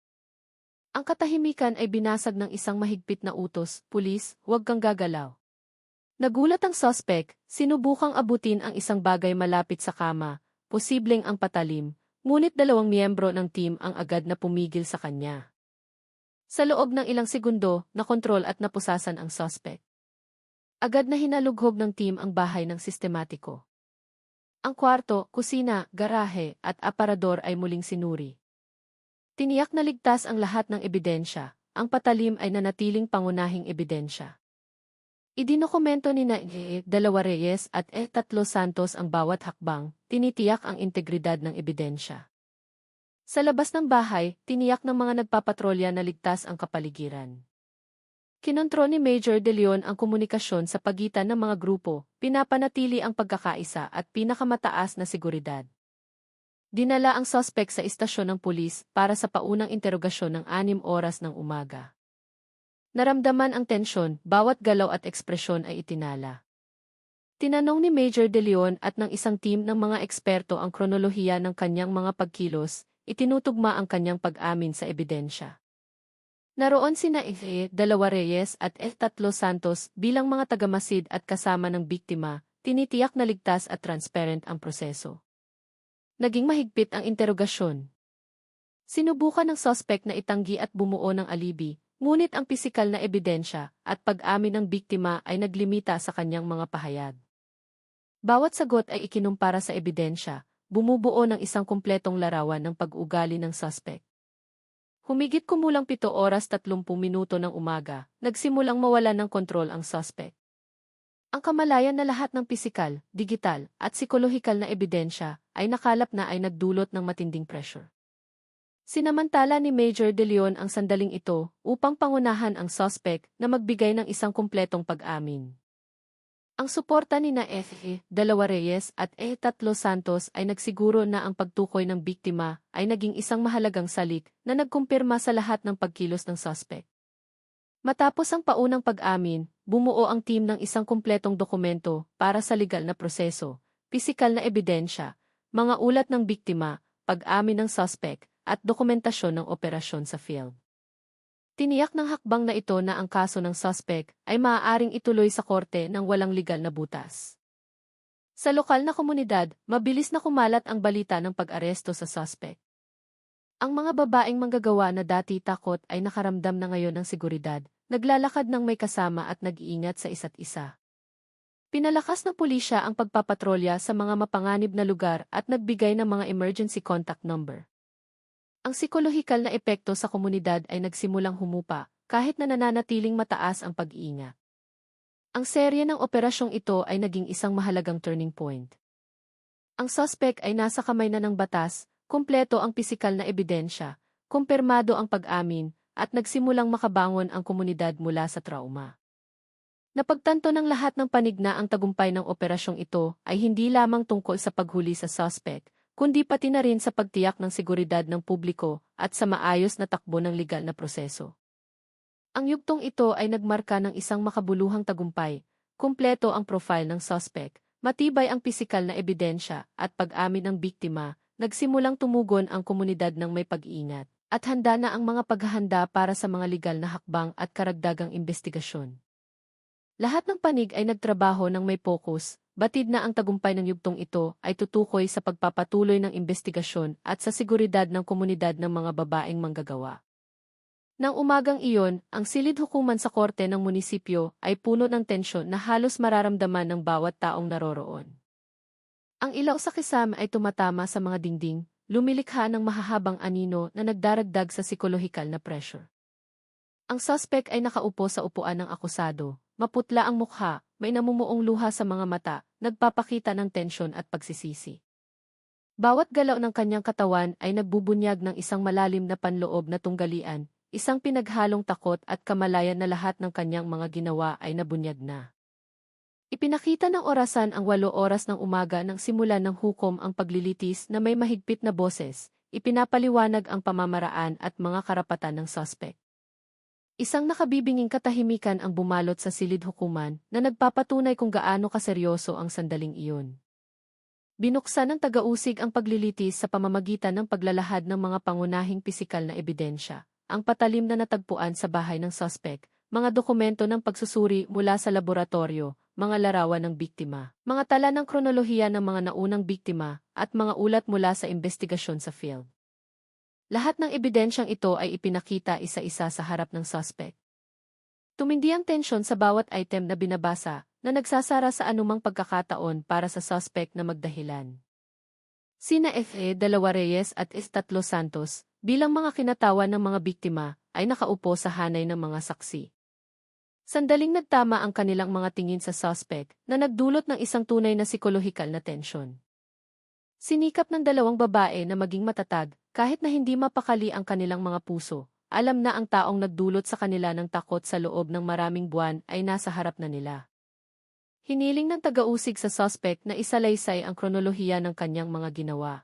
Ang katahimikan ay binasag ng isang mahigpit na utos, "Pulis, huwag kang gagalaw." Nagulat ang suspect, sinubukang abutin ang isang bagay malapit sa kama, posibleng ang patalim, ngunit 2 miyembro ng team ang agad na pumigil sa kanya. Sa loob ng ilang segundo, nakontrol at napusasan ang suspect. Agad na hinalughog ng team ang bahay ng sistematiko. Ang kwarto, kusina, garahe, at aparador ay muling sinuri. Tiniyak na ligtas ang lahat ng ebidensya, ang patalim ay nanatiling pangunahing ebidensya. Idinokumento ni E. Dalawa Reyes at E. Tatlo Santos ang bawat hakbang, tinitiyak ang integridad ng ebidensya. Sa labas ng bahay, tiniyak ng mga nagpapatrolya na ligtas ang kapaligiran. Kinontro ni Major De Leon ang komunikasyon sa pagitan ng mga grupo, pinapanatili ang pagkakaisa at pinakamataas na seguridad. Dinala ang suspect sa istasyon ng pulis para sa paunang interogasyon ng 6 oras ng umaga. Naramdaman ang tensyon, bawat galaw at ekspresyon ay itinala. Tinanong ni Major De Leon at ng isang team ng mga eksperto ang kronolohiya ng kanyang mga pagkilos, itinutugma ang kanyang pag-amin sa ebidensya. Naroon sina E. Dalawa Reyes at F. Tatlo Santos bilang mga tagamasid at kasama ng biktima, tinitiyak na ligtas at transparent ang proseso. Naging mahigpit ang interogasyon. Sinubukan ng suspect na itanggi at bumuo ng alibi, ngunit ang pisikal na ebidensya at pag-amin ng biktima ay naglimita sa kanyang mga pahayag. Bawat sagot ay ikinumpara sa ebidensya, bumubuo ng isang kumpletong larawan ng pag-ugali ng suspect. Humigit kumulang 7 oras 30 minuto ng umaga, nagsimulang mawalan ng kontrol ang suspect. Ang kamalayan na lahat ng pisikal, digital, at psikolohikal na ebidensya ay nakalap na ay nagdulot ng matinding pressure. Sinamantala ni Major De Leon ang sandaling ito upang pangunahan ang suspect na magbigay ng isang kumpletong pag-amin. Ang suporta ni F. Dalawa Reyes at E. Tatlo Santos ay nagsiguro na ang pagtukoy ng biktima ay naging isang mahalagang salik na nagkumpirma sa lahat ng pagkilos ng suspect. Matapos ang paunang pag-amin, bumuo ang team ng isang kumpletong dokumento para sa legal na proseso, pisikal na ebidensya, mga ulat ng biktima, pag-amin ng suspect, at dokumentasyon ng operasyon sa field. Tiniyak ng hakbang na ito na ang kaso ng suspect ay maaaring ituloy sa korte ng walang legal na butas. Sa lokal na komunidad, mabilis na kumalat ang balita ng pag-aresto sa suspect. Ang mga babaeng manggagawa na dati takot ay nakaramdam na ngayon ng seguridad, naglalakad ng may kasama at nag-iingat sa isa't isa. Pinalakas ng pulisya ang pagpapatrolya sa mga mapanganib na lugar at nagbigay ng mga emergency contact number. Ang psikolohikal na epekto sa komunidad ay nagsimulang humupa, kahit na nananatiling mataas ang pag-iingat. Ang serye ng operasyong ito ay naging isang mahalagang turning point. Ang suspect ay nasa kamay na ng batas, kumpleto ang pisikal na ebidensya, kumpirmado ang pag-amin, at nagsimulang makabangon ang komunidad mula sa trauma. Napagtanto ng lahat ng panig na ang tagumpay ng operasyong ito ay hindi lamang tungkol sa paghuli sa suspect, kundi pati na rin sa pagtiyak ng seguridad ng publiko at sa maayos na takbo ng legal na proseso. Ang yugtong ito ay nagmarka ng isang makabuluhang tagumpay, kumpleto ang profile ng suspect, matibay ang pisikal na ebidensya at pag-amin ng biktima, nagsimulang tumugon ang komunidad ng may pag-iingat, at handa na ang mga paghahanda para sa mga legal na hakbang at karagdagang investigasyon. Lahat ng panig ay nagtrabaho ng may focus. Batid na ang tagumpay ng yugtong ito ay tutukoy sa pagpapatuloy ng investigasyon at sa seguridad ng komunidad ng mga babaeng manggagawa. Nang umagang iyon, ang silid hukuman sa korte ng munisipyo ay puno ng tensyon na halos mararamdaman ng bawat taong naroroon. Ang ilaw sa kisame ay tumatama sa mga dingding, lumilikha ng mahahabang anino na nagdaragdag sa psikolohikal na pressure. Ang suspect ay nakaupo sa upuan ng akusado, maputla ang mukha, may namumuong luha sa mga mata, nagpapakita ng tensyon at pagsisisi. Bawat galaw ng kanyang katawan ay nagbubunyag ng isang malalim na panloob na tunggalian, isang pinaghalong takot at kamalayan na lahat ng kanyang mga ginawa ay nabunyag na. Ipinakita ng orasan ang 8 oras ng umaga nang simulan ng hukom ang paglilitis na may mahigpit na boses, ipinapaliwanag ang pamamaraan at mga karapatan ng suspect. Isang nakabibinging katahimikan ang bumalot sa silid hukuman na nagpapatunay kung gaano kaseryoso ang sandaling iyon. Binuksan ng taga-usig ang paglilitis sa pamamagitan ng paglalahad ng mga pangunahing pisikal na ebidensya, ang patalim na natagpuan sa bahay ng suspect, mga dokumento ng pagsusuri mula sa laboratorio, mga larawan ng biktima, mga tala ng kronolohiya ng mga naunang biktima, at mga ulat mula sa investigasyon sa field. Lahat ng ebidensyang ito ay ipinakita isa-isa sa harap ng suspect. Tumindi ang tensyon sa bawat item na binabasa, na nagsasara sa anumang pagkakataon para sa suspect na magdahilan. Sina F.E. Dalawa Reyes at S. Santos, bilang mga kinatawan ng mga biktima, ay nakaupo sa hanay ng mga saksi. Sandaling nagtama ang kanilang mga tingin sa suspect na nagdulot ng isang tunay na psikolohikal na tensyon. Sinikap ng dalawang babae na maging matatag, kahit na hindi mapakali ang kanilang mga puso, alam na ang taong nagdulot sa kanila ng takot sa loob ng maraming buwan ay nasa harap na nila. Hiniling ng taga-usig sa suspect na isalaysay ang kronolohiya ng kanyang mga ginawa.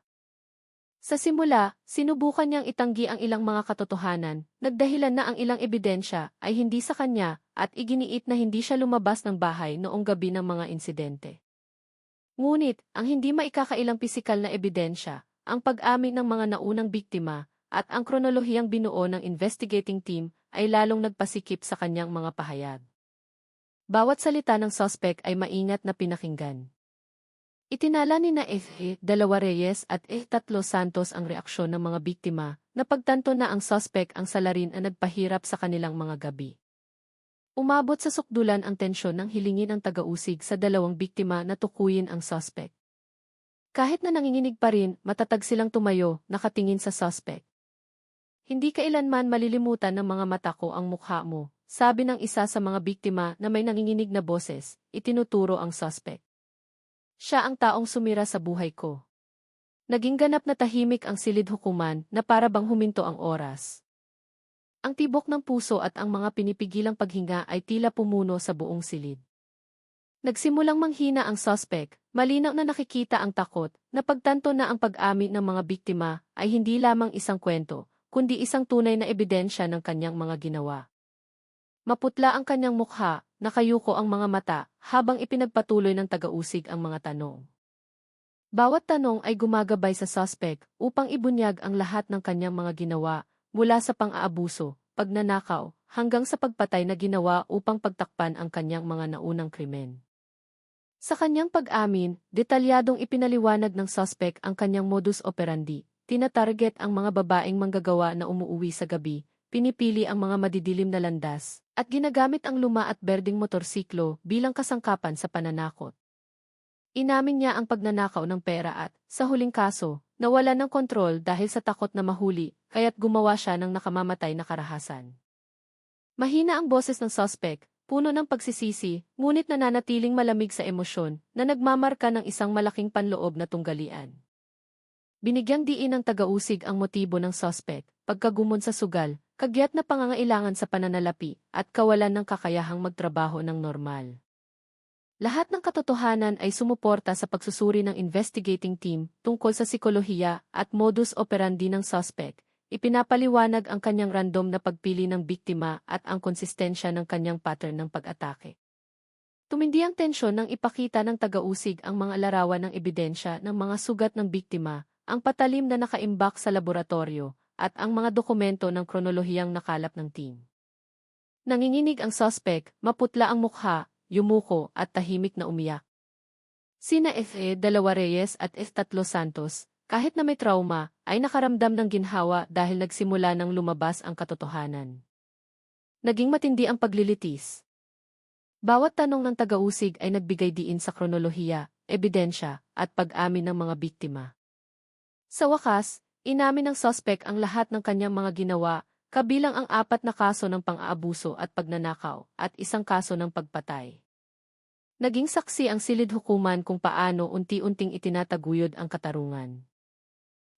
Sa simula, sinubukan niyang itanggi ang ilang mga katotohanan, nagdahilan na ang ilang ebidensya ay hindi sa kanya at iginiit na hindi siya lumabas ng bahay noong gabi ng mga insidente. Ngunit, ang hindi maikakailang pisikal na ebidensya, ang pag-amin ng mga naunang biktima, at ang kronolohiyang binuo ng investigating team ay lalong nagpasikip sa kanyang mga pahayag. Bawat salita ng suspect ay maingat na pinakinggan. Itinala ni na F.E. Dalawa Reyes at E. Santos ang reaksyon ng mga biktima na pagtanto na ang suspect ang salarin ang nagpahirap sa kanilang mga gabi. Umabot sa sukdulan ang tensyon ng hilingin ng taga-usig sa dalawang biktima na tukuyin ang suspect. Kahit na nanginginig pa rin, matatag silang tumayo, nakatingin sa suspect. Hindi kailanman malilimutan ng mga mata ko ang mukha mo, sabi ng isa sa mga biktima na may nanginginig na boses, itinuturo ang suspect. Siya ang taong sumira sa buhay ko. Naging ganap na tahimik ang silid hukuman na para bang huminto ang oras. Ang tibok ng puso at ang mga pinipigilang paghinga ay tila pumuno sa buong silid. Nagsimulang manghina ang suspect, malinaw na nakikita ang takot, na pagtanto na ang pag-amin ng mga biktima ay hindi lamang isang kwento, kundi isang tunay na ebidensya ng kanyang mga ginawa. Maputla ang kanyang mukha, nakayuko ang mga mata, habang ipinagpatuloy ng taga-usig ang mga tanong. Bawat tanong ay gumagabay sa suspect upang ibunyag ang lahat ng kanyang mga ginawa, mula sa pang-aabuso, pagnanakaw, hanggang sa pagpatay na ginawa upang pagtakpan ang kanyang mga naunang krimen. Sa kanyang pag-amin, detalyadong ipinaliwanag ng suspect ang kanyang modus operandi, tinatarget ang mga babaeng manggagawa na umuuwi sa gabi, pinipili ang mga madidilim na landas, at ginagamit ang luma at berdeng motorsiklo bilang kasangkapan sa pananakot. Inamin niya ang pagnanakaw ng pera at, sa huling kaso, nawala ng kontrol dahil sa takot na mahuli, kaya't gumawa siya ng nakamamatay na karahasan. Mahina ang boses ng suspect, puno ng pagsisisi, ngunit nananatiling malamig sa emosyon, na nagmamarka ng isang malaking panloob na tunggalian. Binigyang diin ng taga-usig ang motibo ng suspect, pagkagumon sa sugal, kagyat na pangangailangan sa pananalapi, at kawalan ng kakayahang magtrabaho ng normal. Lahat ng katotohanan ay sumuporta sa pagsusuri ng investigating team tungkol sa psikolohiya at modus operandi ng suspect. Ipinapaliwanag ang kanyang random na pagpili ng biktima at ang konsistensya ng kanyang pattern ng pag-atake. Tumindi ang tensyon nang ipakita ng taga-usig ang mga larawan ng ebidensya ng mga sugat ng biktima, ang patalim na nakaimbak sa laboratorio, at ang mga dokumento ng kronolohiyang nakalap ng team. Nanginginig ang suspect, maputla ang mukha, yumuko at tahimik na umiyak. Sina F.E. Dalawa Reyes at S. Santos, kahit na may trauma, ay nakaramdam ng ginhawa dahil nagsimula ng lumabas ang katotohanan. Naging matindi ang paglilitis. Bawat tanong ng taga-usig ay nagbigay diin sa kronolohiya, ebidensya, at pag-amin ng mga biktima. Sa wakas, inamin ng suspect ang lahat ng kanyang mga ginawa, kabilang ang 4 na kaso ng pang-aabuso at pagnanakaw at 1 kaso ng pagpatay. Naging saksi ang silid hukuman kung paano unti-unting itinataguyod ang katarungan.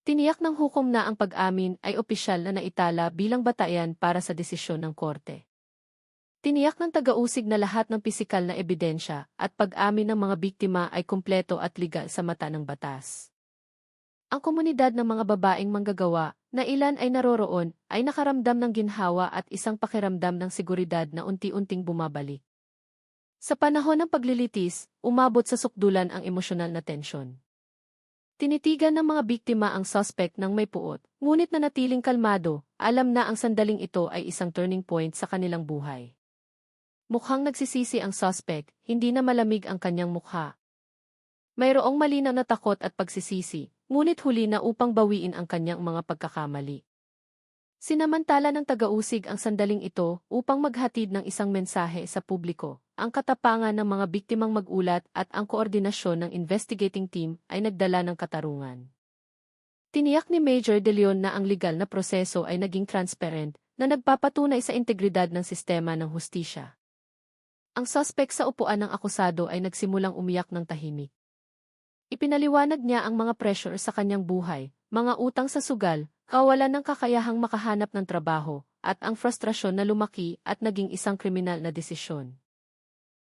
Tiniyak ng hukom na ang pag-amin ay opisyal na naitala bilang batayan para sa desisyon ng korte. Tiniyak ng taga-usig na lahat ng pisikal na ebidensya at pag-amin ng mga biktima ay kumpleto at legal sa mata ng batas. Ang komunidad ng mga babaeng manggagawa, na ilan ay naroroon, ay nakaramdam ng ginhawa at isang pakiramdam ng seguridad na unti-unting bumabalik. Sa panahon ng paglilitis, umabot sa sukdulan ang emosyonal na tensyon. Tinitigan ng mga biktima ang suspect ng may puot, ngunit nanatiling kalmado, alam na ang sandaling ito ay isang turning point sa kanilang buhay. Mukhang nagsisisi ang suspect, hindi na malamig ang kanyang mukha. Mayroong malinaw na takot at pagsisisi, ngunit huli na upang bawiin ang kanyang mga pagkakamali. Sinamantala ng taga-usig ang sandaling ito upang maghatid ng isang mensahe sa publiko. Ang katapangan ng mga biktimang mag-ulat at ang koordinasyon ng investigating team ay nagdala ng katarungan. Tiniyak ni Major De Leon na ang legal na proseso ay naging transparent, na nagpapatunay sa integridad ng sistema ng hustisya. Ang suspect sa upuan ng akusado ay nagsimulang umiyak ng tahimik. Ipinaliwanag niya ang mga pressure sa kanyang buhay, mga utang sa sugal, kawalan ng kakayahang makahanap ng trabaho, at ang frustrasyon na lumaki at naging isang kriminal na desisyon.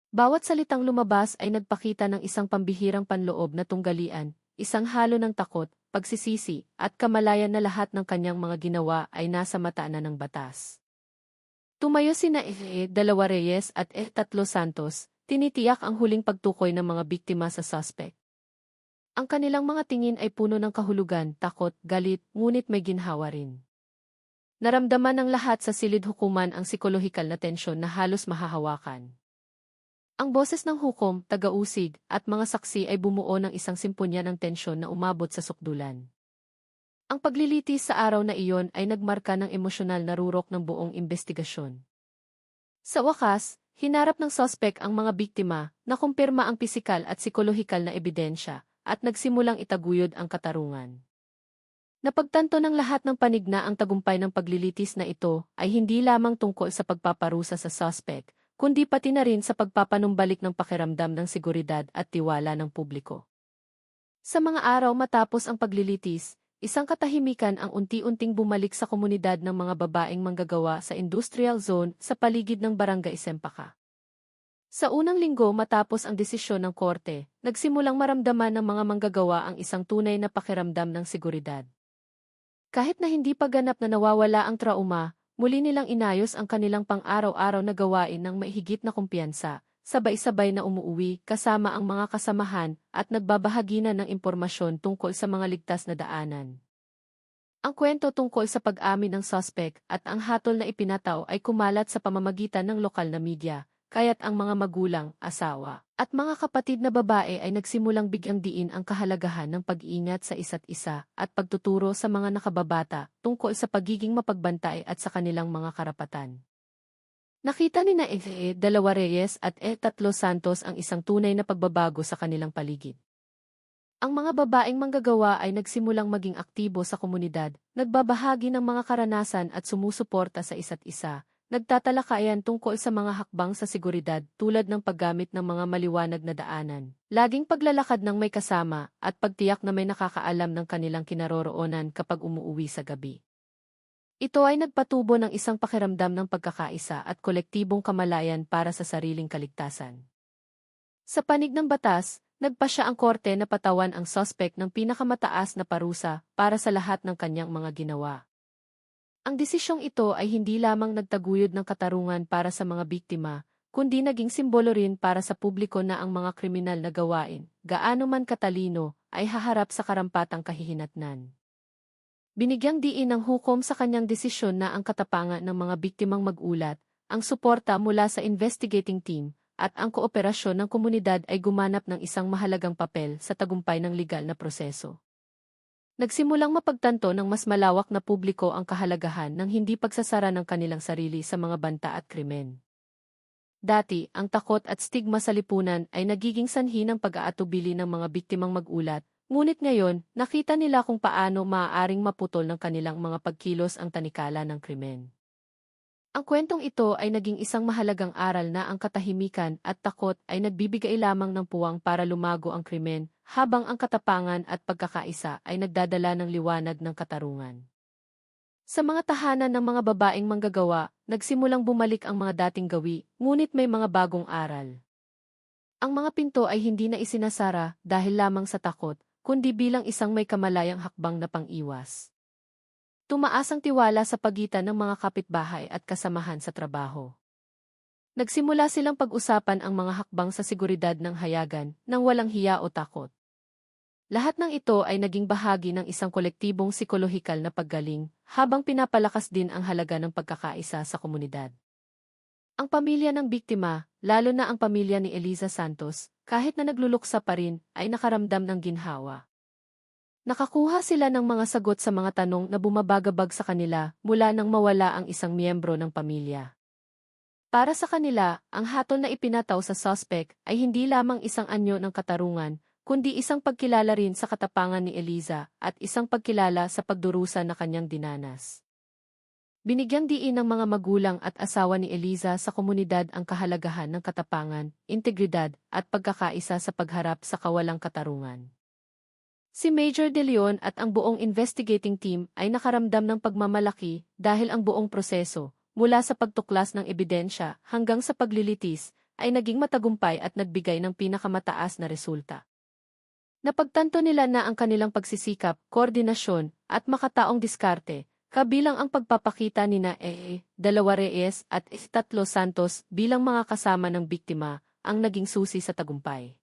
Bawat salitang lumabas ay nagpakita ng isang pambihirang panloob na tunggalian, isang halo ng takot, pagsisisi, at kamalayan na lahat ng kanyang mga ginawa ay nasa mata na ng batas. Tumayo sina E. Dalawa Reyes at E. Tatlo Santos, tinitiyak ang huling pagtukoy ng mga biktima sa suspect. Ang kanilang mga tingin ay puno ng kahulugan, takot, galit, ngunit may ginhawa rin. Naramdaman ng lahat sa silid hukuman ang psikolohikal na tensyon na halos mahahawakan. Ang boses ng hukom, taga-usig, at mga saksi ay bumuo ng isang simponya ng tensyon na umabot sa sukdulan. Ang paglilitis sa araw na iyon ay nagmarka ng emosyonal na rurok ng buong investigasyon. Sa wakas, hinarap ng suspect ang mga biktima, nakumpirma ang pisikal at psikolohikal na ebidensya, at nagsimulang itaguyod ang katarungan. Napagtanto ng lahat ng panig na ang tagumpay ng paglilitis na ito ay hindi lamang tungkol sa pagpaparusa sa suspect, kundi pati na rin sa pagpapanumbalik ng pakiramdam ng seguridad at tiwala ng publiko. Sa mga araw matapos ang paglilitis, isang katahimikan ang unti-unting bumalik sa komunidad ng mga babaeng manggagawa sa industrial zone sa paligid ng Barangay Sempaka. Sa unang linggo matapos ang desisyon ng korte, nagsimulang maramdaman ng mga manggagawa ang isang tunay na pakiramdam ng seguridad. Kahit na hindi pa ganap na nawawala ang trauma, muli nilang inayos ang kanilang pang-araw-araw na gawain ng maihigit na kumpiyansa, sabay-sabay na umuuwi kasama ang mga kasamahan at nagbabahagi na ng impormasyon tungkol sa mga ligtas na daanan. Ang kwento tungkol sa pag-amin ng suspect at ang hatol na ipinataw ay kumalat sa pamamagitan ng lokal na media, kaya't ang mga magulang, asawa, at mga kapatid na babae ay nagsimulang bigyang diin ang kahalagahan ng pag-iingat sa isa't isa at pagtuturo sa mga nakababata tungkol sa pagiging mapagbantay at sa kanilang mga karapatan. Nakita ni na E. Dalawa Reyes at E. Tatlo Santos ang isang tunay na pagbabago sa kanilang paligid. Ang mga babaeng manggagawa ay nagsimulang maging aktibo sa komunidad, nagbabahagi ng mga karanasan at sumusuporta sa isa't isa, nagtatalakayan tungkol sa mga hakbang sa seguridad tulad ng paggamit ng mga maliwanag na daanan, laging paglalakad ng may kasama, at pagtiyak na may nakakaalam ng kanilang kinaroroonan kapag umuuwi sa gabi. Ito ay nagpatubo ng isang pakiramdam ng pagkakaisa at kolektibong kamalayan para sa sariling kaligtasan. Sa panig ng batas, nagpasya ang korte na patawan ang suspect ng pinakamataas na parusa para sa lahat ng kanyang mga ginawa. Ang desisyong ito ay hindi lamang nagtaguyod ng katarungan para sa mga biktima, kundi naging simbolo rin para sa publiko na ang mga kriminal na gawain, gaano man katalino, ay haharap sa karampatang kahihinatnan. Binigyang diin ng hukom sa kanyang desisyon na ang katapangan ng mga biktimang mag-ulat, ang suporta mula sa investigating team, at ang kooperasyon ng komunidad ay gumanap ng isang mahalagang papel sa tagumpay ng legal na proseso. Nagsimulang mapagtanto ng mas malawak na publiko ang kahalagahan ng hindi pagsasara ng kanilang sarili sa mga banta at krimen. Dati, ang takot at stigma sa lipunan ay nagiging sanhi ng pag-aatubili ng mga biktimang mag-ulat, ngunit ngayon, nakita nila kung paano maaaring maputol ng kanilang mga pagkilos ang tanikala ng krimen. Ang kwentong ito ay naging isang mahalagang aral na ang katahimikan at takot ay nagbibigay lamang ng puwang para lumago ang krimen, habang ang katapangan at pagkakaisa ay nagdadala ng liwanag ng katarungan. Sa mga tahanan ng mga babaeng manggagawa, nagsimulang bumalik ang mga dating gawi, ngunit may mga bagong aral. Ang mga pinto ay hindi na isinasara dahil lamang sa takot, kundi bilang isang may kamalayang hakbang na pang-iwas. Tumaas ang tiwala sa pagitan ng mga kapitbahay at kasamahan sa trabaho. Nagsimula silang pag-usapan ang mga hakbang sa seguridad ng hayagan nang walang hiya o takot. Lahat ng ito ay naging bahagi ng isang kolektibong psikolohikal na paggaling, habang pinapalakas din ang halaga ng pagkakaisa sa komunidad. Ang pamilya ng biktima, lalo na ang pamilya ni Eliza Santos, kahit na nagluluksa pa rin, ay nakaramdam ng ginhawa. Nakakuha sila ng mga sagot sa mga tanong na bumabagabag sa kanila mula nang mawala ang isang miyembro ng pamilya. Para sa kanila, ang hatol na ipinataw sa suspect ay hindi lamang isang anyo ng katarungan, kundi isang pagkilala rin sa katapangan ni Eliza at isang pagkilala sa pagdurusa na kanyang dinanas. Binigyang diin ng mga magulang at asawa ni Eliza sa komunidad ang kahalagahan ng katapangan, integridad, at pagkakaisa sa pagharap sa kawalang katarungan. Si Major De Leon at ang buong investigating team ay nakaramdam ng pagmamalaki dahil ang buong proseso, mula sa pagtuklas ng ebidensya hanggang sa paglilitis, ay naging matagumpay at nagbigay ng pinakamataas na resulta. Napagtanto nila na ang kanilang pagsisikap, koordinasyon, at makataong diskarte, kabilang ang pagpapakita nina Dalawa Reyes at Tatlo Santos bilang mga kasama ng biktima, ang naging susi sa tagumpay.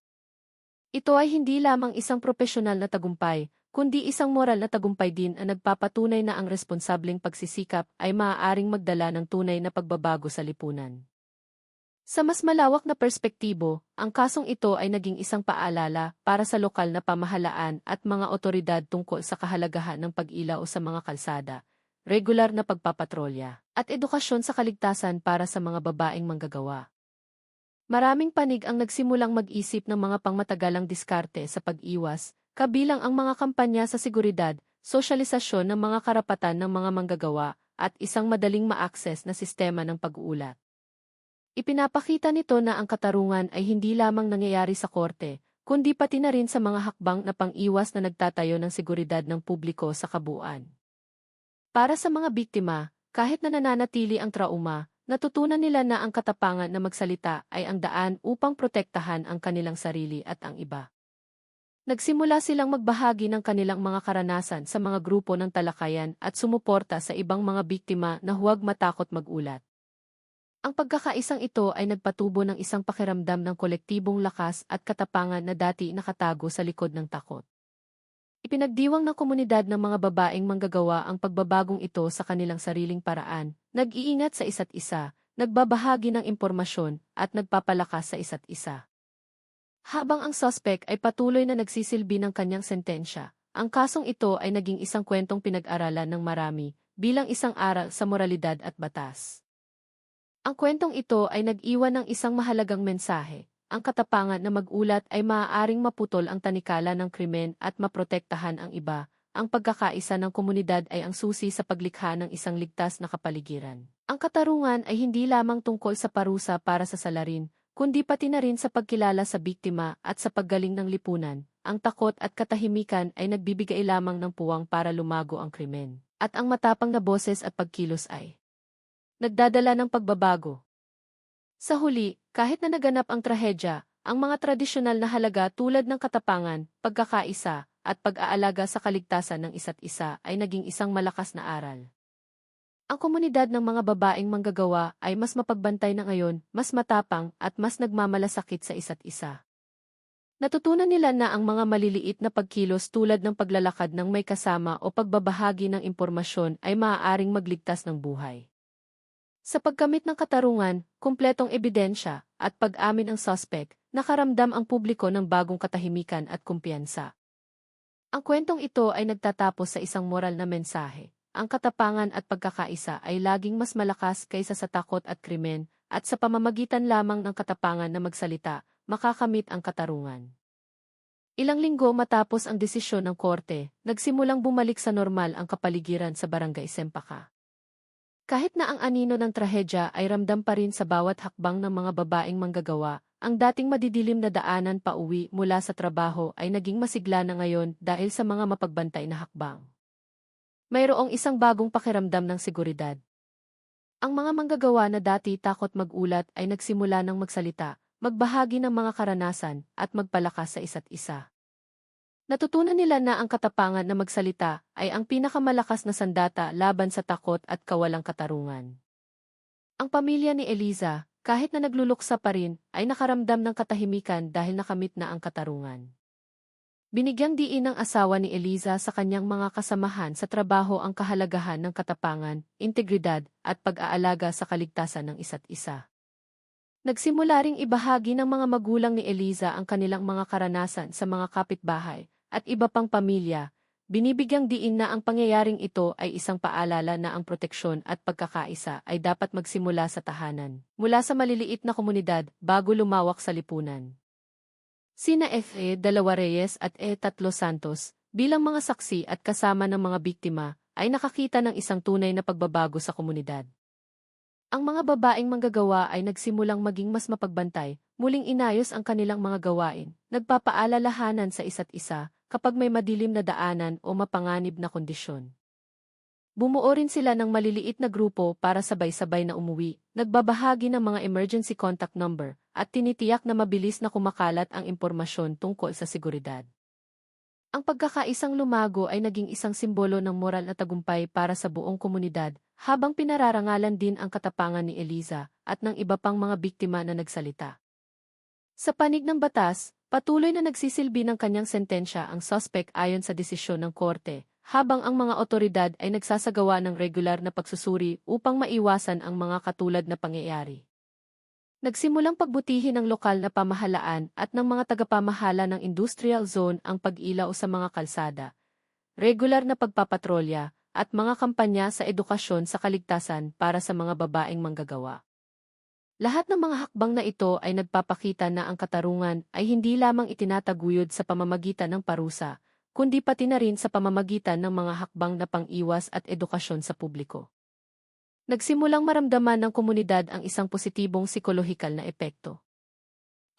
Ito ay hindi lamang isang propesyonal na tagumpay, kundi isang moral na tagumpay din ang nagpapatunay na ang responsableng pagsisikap ay maaaring magdala ng tunay na pagbabago sa lipunan. Sa mas malawak na perspektibo, ang kasong ito ay naging isang paalala para sa lokal na pamahalaan at mga otoridad tungkol sa kahalagahan ng pag-ilaw sa mga kalsada, regular na pagpapatrolya, at edukasyon sa kaligtasan para sa mga babaeng manggagawa. Maraming panig ang nagsimulang mag-isip ng mga pangmatagalang diskarte sa pag-iwas, kabilang ang mga kampanya sa seguridad, sosyalisasyon ng mga karapatan ng mga manggagawa, at isang madaling ma-access na sistema ng pag-uulat. Ipinapakita nito na ang katarungan ay hindi lamang nangyayari sa korte, kundi pati na rin sa mga hakbang na pang-iwas na nagtatayo ng seguridad ng publiko sa kabuuan. Para sa mga biktima, kahit na nananatili ang trauma, natutunan nila na ang katapangan na magsalita ay ang daan upang protektahan ang kanilang sarili at ang iba. Nagsimula silang magbahagi ng kanilang mga karanasan sa mga grupo ng talakayan at sumuporta sa ibang mga biktima na huwag matakot mag-ulat. Ang pagkakaisang ito ay nagpatubo ng isang pakiramdam ng kolektibong lakas at katapangan na dati nakatago sa likod ng takot. Ipinagdiwang ng komunidad ng mga babaeng manggagawa ang pagbabagong ito sa kanilang sariling paraan, nag-iingat sa isa't isa, nagbabahagi ng impormasyon, at nagpapalakas sa isa't isa. Habang ang suspect ay patuloy na nagsisilbi ng kanyang sentensya, ang kasong ito ay naging isang kwentong pinag-aralan ng marami, bilang isang aral sa moralidad at batas. Ang kwentong ito ay nag-iwan ng isang mahalagang mensahe. Ang katapangan na mag-ulat ay maaaring maputol ang tanikala ng krimen at maprotektahan ang iba. Ang pagkakaisa ng komunidad ay ang susi sa paglikha ng isang ligtas na kapaligiran. Ang katarungan ay hindi lamang tungkol sa parusa para sa salarin, kundi pati na rin sa pagkilala sa biktima at sa paggaling ng lipunan. Ang takot at katahimikan ay nagbibigay lamang ng puwang para lumago ang krimen. At ang matapang na boses at pagkilos ay nagdadala ng pagbabago. Sa huli, kahit na naganap ang trahedya, ang mga tradisyonal na halaga tulad ng katapangan, pagkakaisa, at pag-aalaga sa kaligtasan ng isa't isa ay naging isang malakas na aral. Ang komunidad ng mga babaeng manggagawa ay mas mapagbantay na ngayon, mas matapang, at mas nagmamalasakit sa isa't isa. Natutunan nila na ang mga maliliit na pagkilos tulad ng paglalakad ng may kasama o pagbabahagi ng impormasyon ay maaaring magligtas ng buhay. Sa paggamit ng katarungan, kumpletong ebidensya, at pag-amin ng suspect, nakaramdam ang publiko ng bagong katahimikan at kumpiyansa. Ang kwentong ito ay nagtatapos sa isang moral na mensahe. Ang katapangan at pagkakaisa ay laging mas malakas kaysa sa takot at krimen, at sa pamamagitan lamang ng katapangan na magsalita, makakamit ang katarungan. Ilang linggo matapos ang desisyon ng korte, nagsimulang bumalik sa normal ang kapaligiran sa Barangay Sempaka. Kahit na ang anino ng trahedya ay ramdam pa rin sa bawat hakbang ng mga babaeng manggagawa, ang dating madidilim na daanan pauwi mula sa trabaho ay naging masigla na ngayon dahil sa mga mapagbantay na hakbang. Mayroong isang bagong pakiramdam ng seguridad. Ang mga manggagawa na dati takot magulat ay nagsimula ng magsalita, magbahagi ng mga karanasan, at magpalakas sa isa't isa. Natutunan nila na ang katapangan na magsalita ay ang pinakamalakas na sandata laban sa takot at kawalang katarungan. Ang pamilya ni Eliza, kahit na nagluluksa pa rin, ay nakaramdam ng katahimikan dahil nakamit na ang katarungan. Binigyang diin ng asawa ni Eliza sa kanyang mga kasamahan sa trabaho ang kahalagahan ng katapangan, integridad, at pag-aalaga sa kaligtasan ng isa't isa. Nagsimula ring ibahagi ng mga magulang ni Eliza ang kanilang mga karanasan sa mga kapitbahay at iba pang pamilya, binibigyang diin na ang pangyayaring ito ay isang paalala na ang proteksyon at pagkakaisa ay dapat magsimula sa tahanan, mula sa maliliit na komunidad bago lumawak sa lipunan. Sina F.E. Dalawa Reyes at E.3 Santos, bilang mga saksi at kasama ng mga biktima, ay nakakita ng isang tunay na pagbabago sa komunidad. Ang mga babaeng manggagawa ay nagsimulang maging mas mapagbantay, muling inayos ang kanilang mga gawain, nagpapaalalahanan sa isa't isa kapag may madilim na daanan o mapanganib na kondisyon. Bumuo rin sila ng maliliit na grupo para sabay-sabay na umuwi, nagbabahagi ng mga emergency contact number, at tinitiyak na mabilis na kumakalat ang impormasyon tungkol sa seguridad. Ang pagkakaisang lumago ay naging isang simbolo ng moral na tagumpay para sa buong komunidad, habang pinararangalan din ang katapangan ni Eliza at ng iba pang mga biktima na nagsalita. Sa panig ng batas, patuloy na nagsisilbi ng kanyang sentensya ang suspect ayon sa desisyon ng korte, habang ang mga otoridad ay nagsasagawa ng regular na pagsusuri upang maiwasan ang mga katulad na pangyayari. Nagsimulang pagbutihin ng lokal na pamahalaan at ng mga tagapamahala ng industrial zone ang pag-ilaw sa mga kalsada, regular na pagpapatrolya, at mga kampanya sa edukasyon sa kaligtasan para sa mga babaeng manggagawa. Lahat ng mga hakbang na ito ay nagpapakita na ang katarungan ay hindi lamang itinataguyod sa pamamagitan ng parusa, kundi pati na rin sa pamamagitan ng mga hakbang na pang-iwas at edukasyon sa publiko. Nagsimulang maramdaman ng komunidad ang isang positibong psikolohikal na epekto.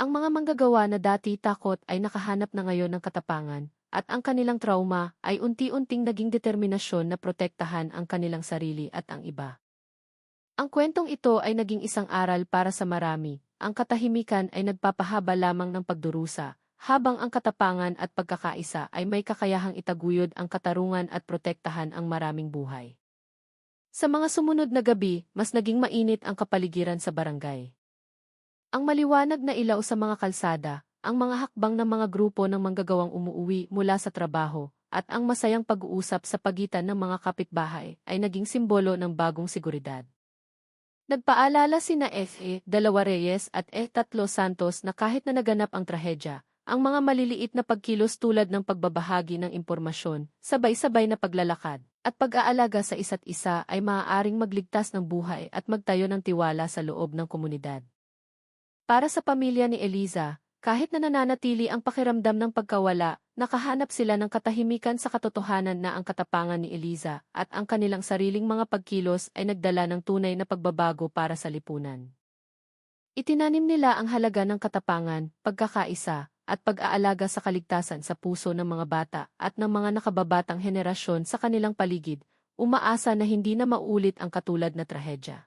Ang mga manggagawa na dati takot ay nakahanap na ngayon ng katapangan, at ang kanilang trauma ay unti-unting naging determinasyon na protektahan ang kanilang sarili at ang iba. Ang kwentong ito ay naging isang aral para sa marami, ang katahimikan ay nagpapahaba lamang ng pagdurusa, habang ang katapangan at pagkakaisa ay may kakayahang itaguyod ang katarungan at protektahan ang maraming buhay. Sa mga sumunod na gabi, mas naging mainit ang kapaligiran sa barangay. Ang maliwanag na ilaw sa mga kalsada, ang mga hakbang ng mga grupo ng manggagawang umuuwi mula sa trabaho, at ang masayang pag-uusap sa pagitan ng mga kapitbahay ay naging simbolo ng bagong seguridad. Nagpaalala sina F.E. Dalawa Reyes at E.3 Santos na kahit na naganap ang trahedya, ang mga maliliit na pagkilos tulad ng pagbabahagi ng impormasyon, sabay-sabay na paglalakad, at pag-aalaga sa isa't isa ay maaaring magligtas ng buhay at magtayo ng tiwala sa loob ng komunidad. Para sa pamilya ni Eliza, kahit na nananatili ang pakiramdam ng pagkawala, nakahanap sila ng katahimikan sa katotohanan na ang katapangan ni Eliza at ang kanilang sariling mga pagkilos ay nagdala ng tunay na pagbabago para sa lipunan. Itinanim nila ang halaga ng katapangan, pagkakaisa, at pag-aalaga sa kaligtasan sa puso ng mga bata at ng mga nakababatang henerasyon sa kanilang paligid, umaasa na hindi na maulit ang katulad na trahedya.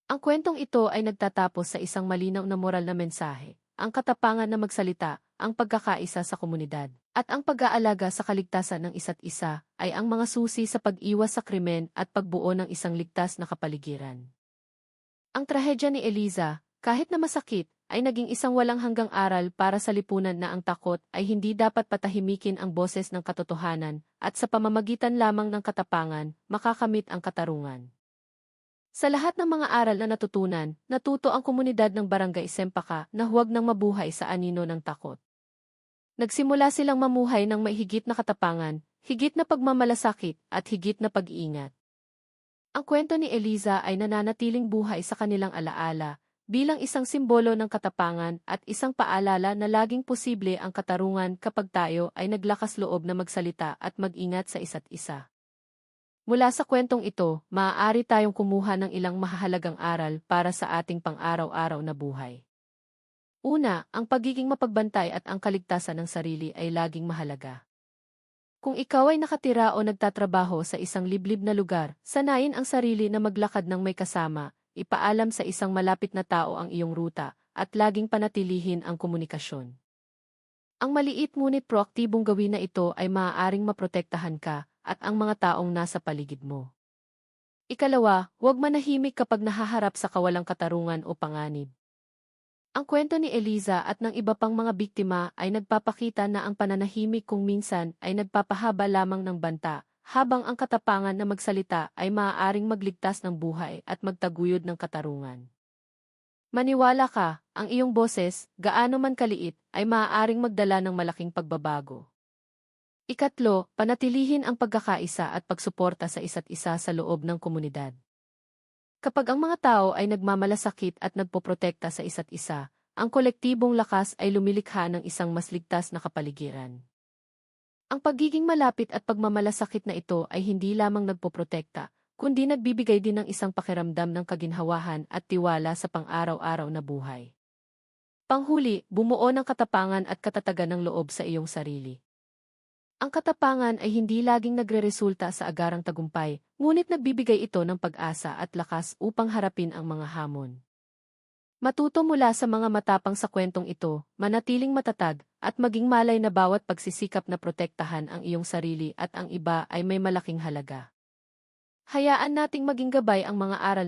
Ang kwentong ito ay nagtatapos sa isang malinaw na moral na mensahe, ang katapangan na magsalita, ang pagkakaisa sa komunidad, at ang pag-aalaga sa kaligtasan ng isa't isa ay ang mga susi sa pag-iwas sa krimen at pagbuo ng isang ligtas na kapaligiran. Ang trahedya ni Eliza, kahit na masakit, ay naging isang walang hanggang aral para sa lipunan na ang takot ay hindi dapat patahimikin ang boses ng katotohanan at sa pamamagitan lamang ng katapangan, makakamit ang katarungan. Sa lahat ng mga aral na natutunan, natuto ang komunidad ng Barangay Sempaka na huwag nang mabuhay sa anino ng takot. Nagsimula silang mamuhay ng may higit na katapangan, higit na pagmamalasakit at higit na pag-iingat. Ang kwento ni Eliza ay nananatiling buhay sa kanilang alaala, bilang isang simbolo ng katapangan at isang paalala na laging posible ang katarungan kapag tayo ay naglakas loob na magsalita at mag-ingat sa isa't isa. Mula sa kwentong ito, maaari tayong kumuha ng ilang mahahalagang aral para sa ating pang-araw-araw na buhay. Una, ang pagiging mapagbantay at ang kaligtasan ng sarili ay laging mahalaga. Kung ikaw ay nakatira o nagtatrabaho sa isang liblib na lugar, sanayin ang sarili na maglakad ng may kasama, ipaalam sa isang malapit na tao ang iyong ruta, at laging panatilihin ang komunikasyon. Ang maliit ngunit proaktibong gawin na ito ay maaaring maprotektahan ka at ang mga taong nasa paligid mo. Ikalawa, huwag manahimik kapag nahaharap sa kawalang katarungan o panganib. Ang kwento ni Eliza at ng iba pang mga biktima ay nagpapakita na ang pananahimik kung minsan ay nagpapahaba lamang ng banta, habang ang katapangan na magsalita ay maaaring magligtas ng buhay at magtaguyod ng katarungan. Maniwala ka, ang iyong boses, gaano man kaliit, ay maaaring magdala ng malaking pagbabago. Ikatlo, panatilihin ang pagkakaisa at pagsuporta sa isa't isa sa loob ng komunidad. Kapag ang mga tao ay nagmamalasakit at nagpoprotekta sa isa't isa, ang kolektibong lakas ay lumilikha ng isang mas ligtas na kapaligiran. Ang pagiging malapit at pagmamalasakit na ito ay hindi lamang nagpoprotekta, kundi nagbibigay din ng isang pakiramdam ng kaginhawahan at tiwala sa pang-araw-araw na buhay. Panghuli, bumuo ng katapangan at katatagan ng loob sa iyong sarili. Ang katapangan ay hindi laging nagreresulta sa agarang tagumpay, ngunit nagbibigay ito ng pag-asa at lakas upang harapin ang mga hamon. Matuto mula sa mga matapang sa kwentong ito, manatiling matatag, at maging malay na bawat pagsisikap na protektahan ang iyong sarili at ang iba ay may malaking halaga. Hayaan nating maging gabay ang mga aral na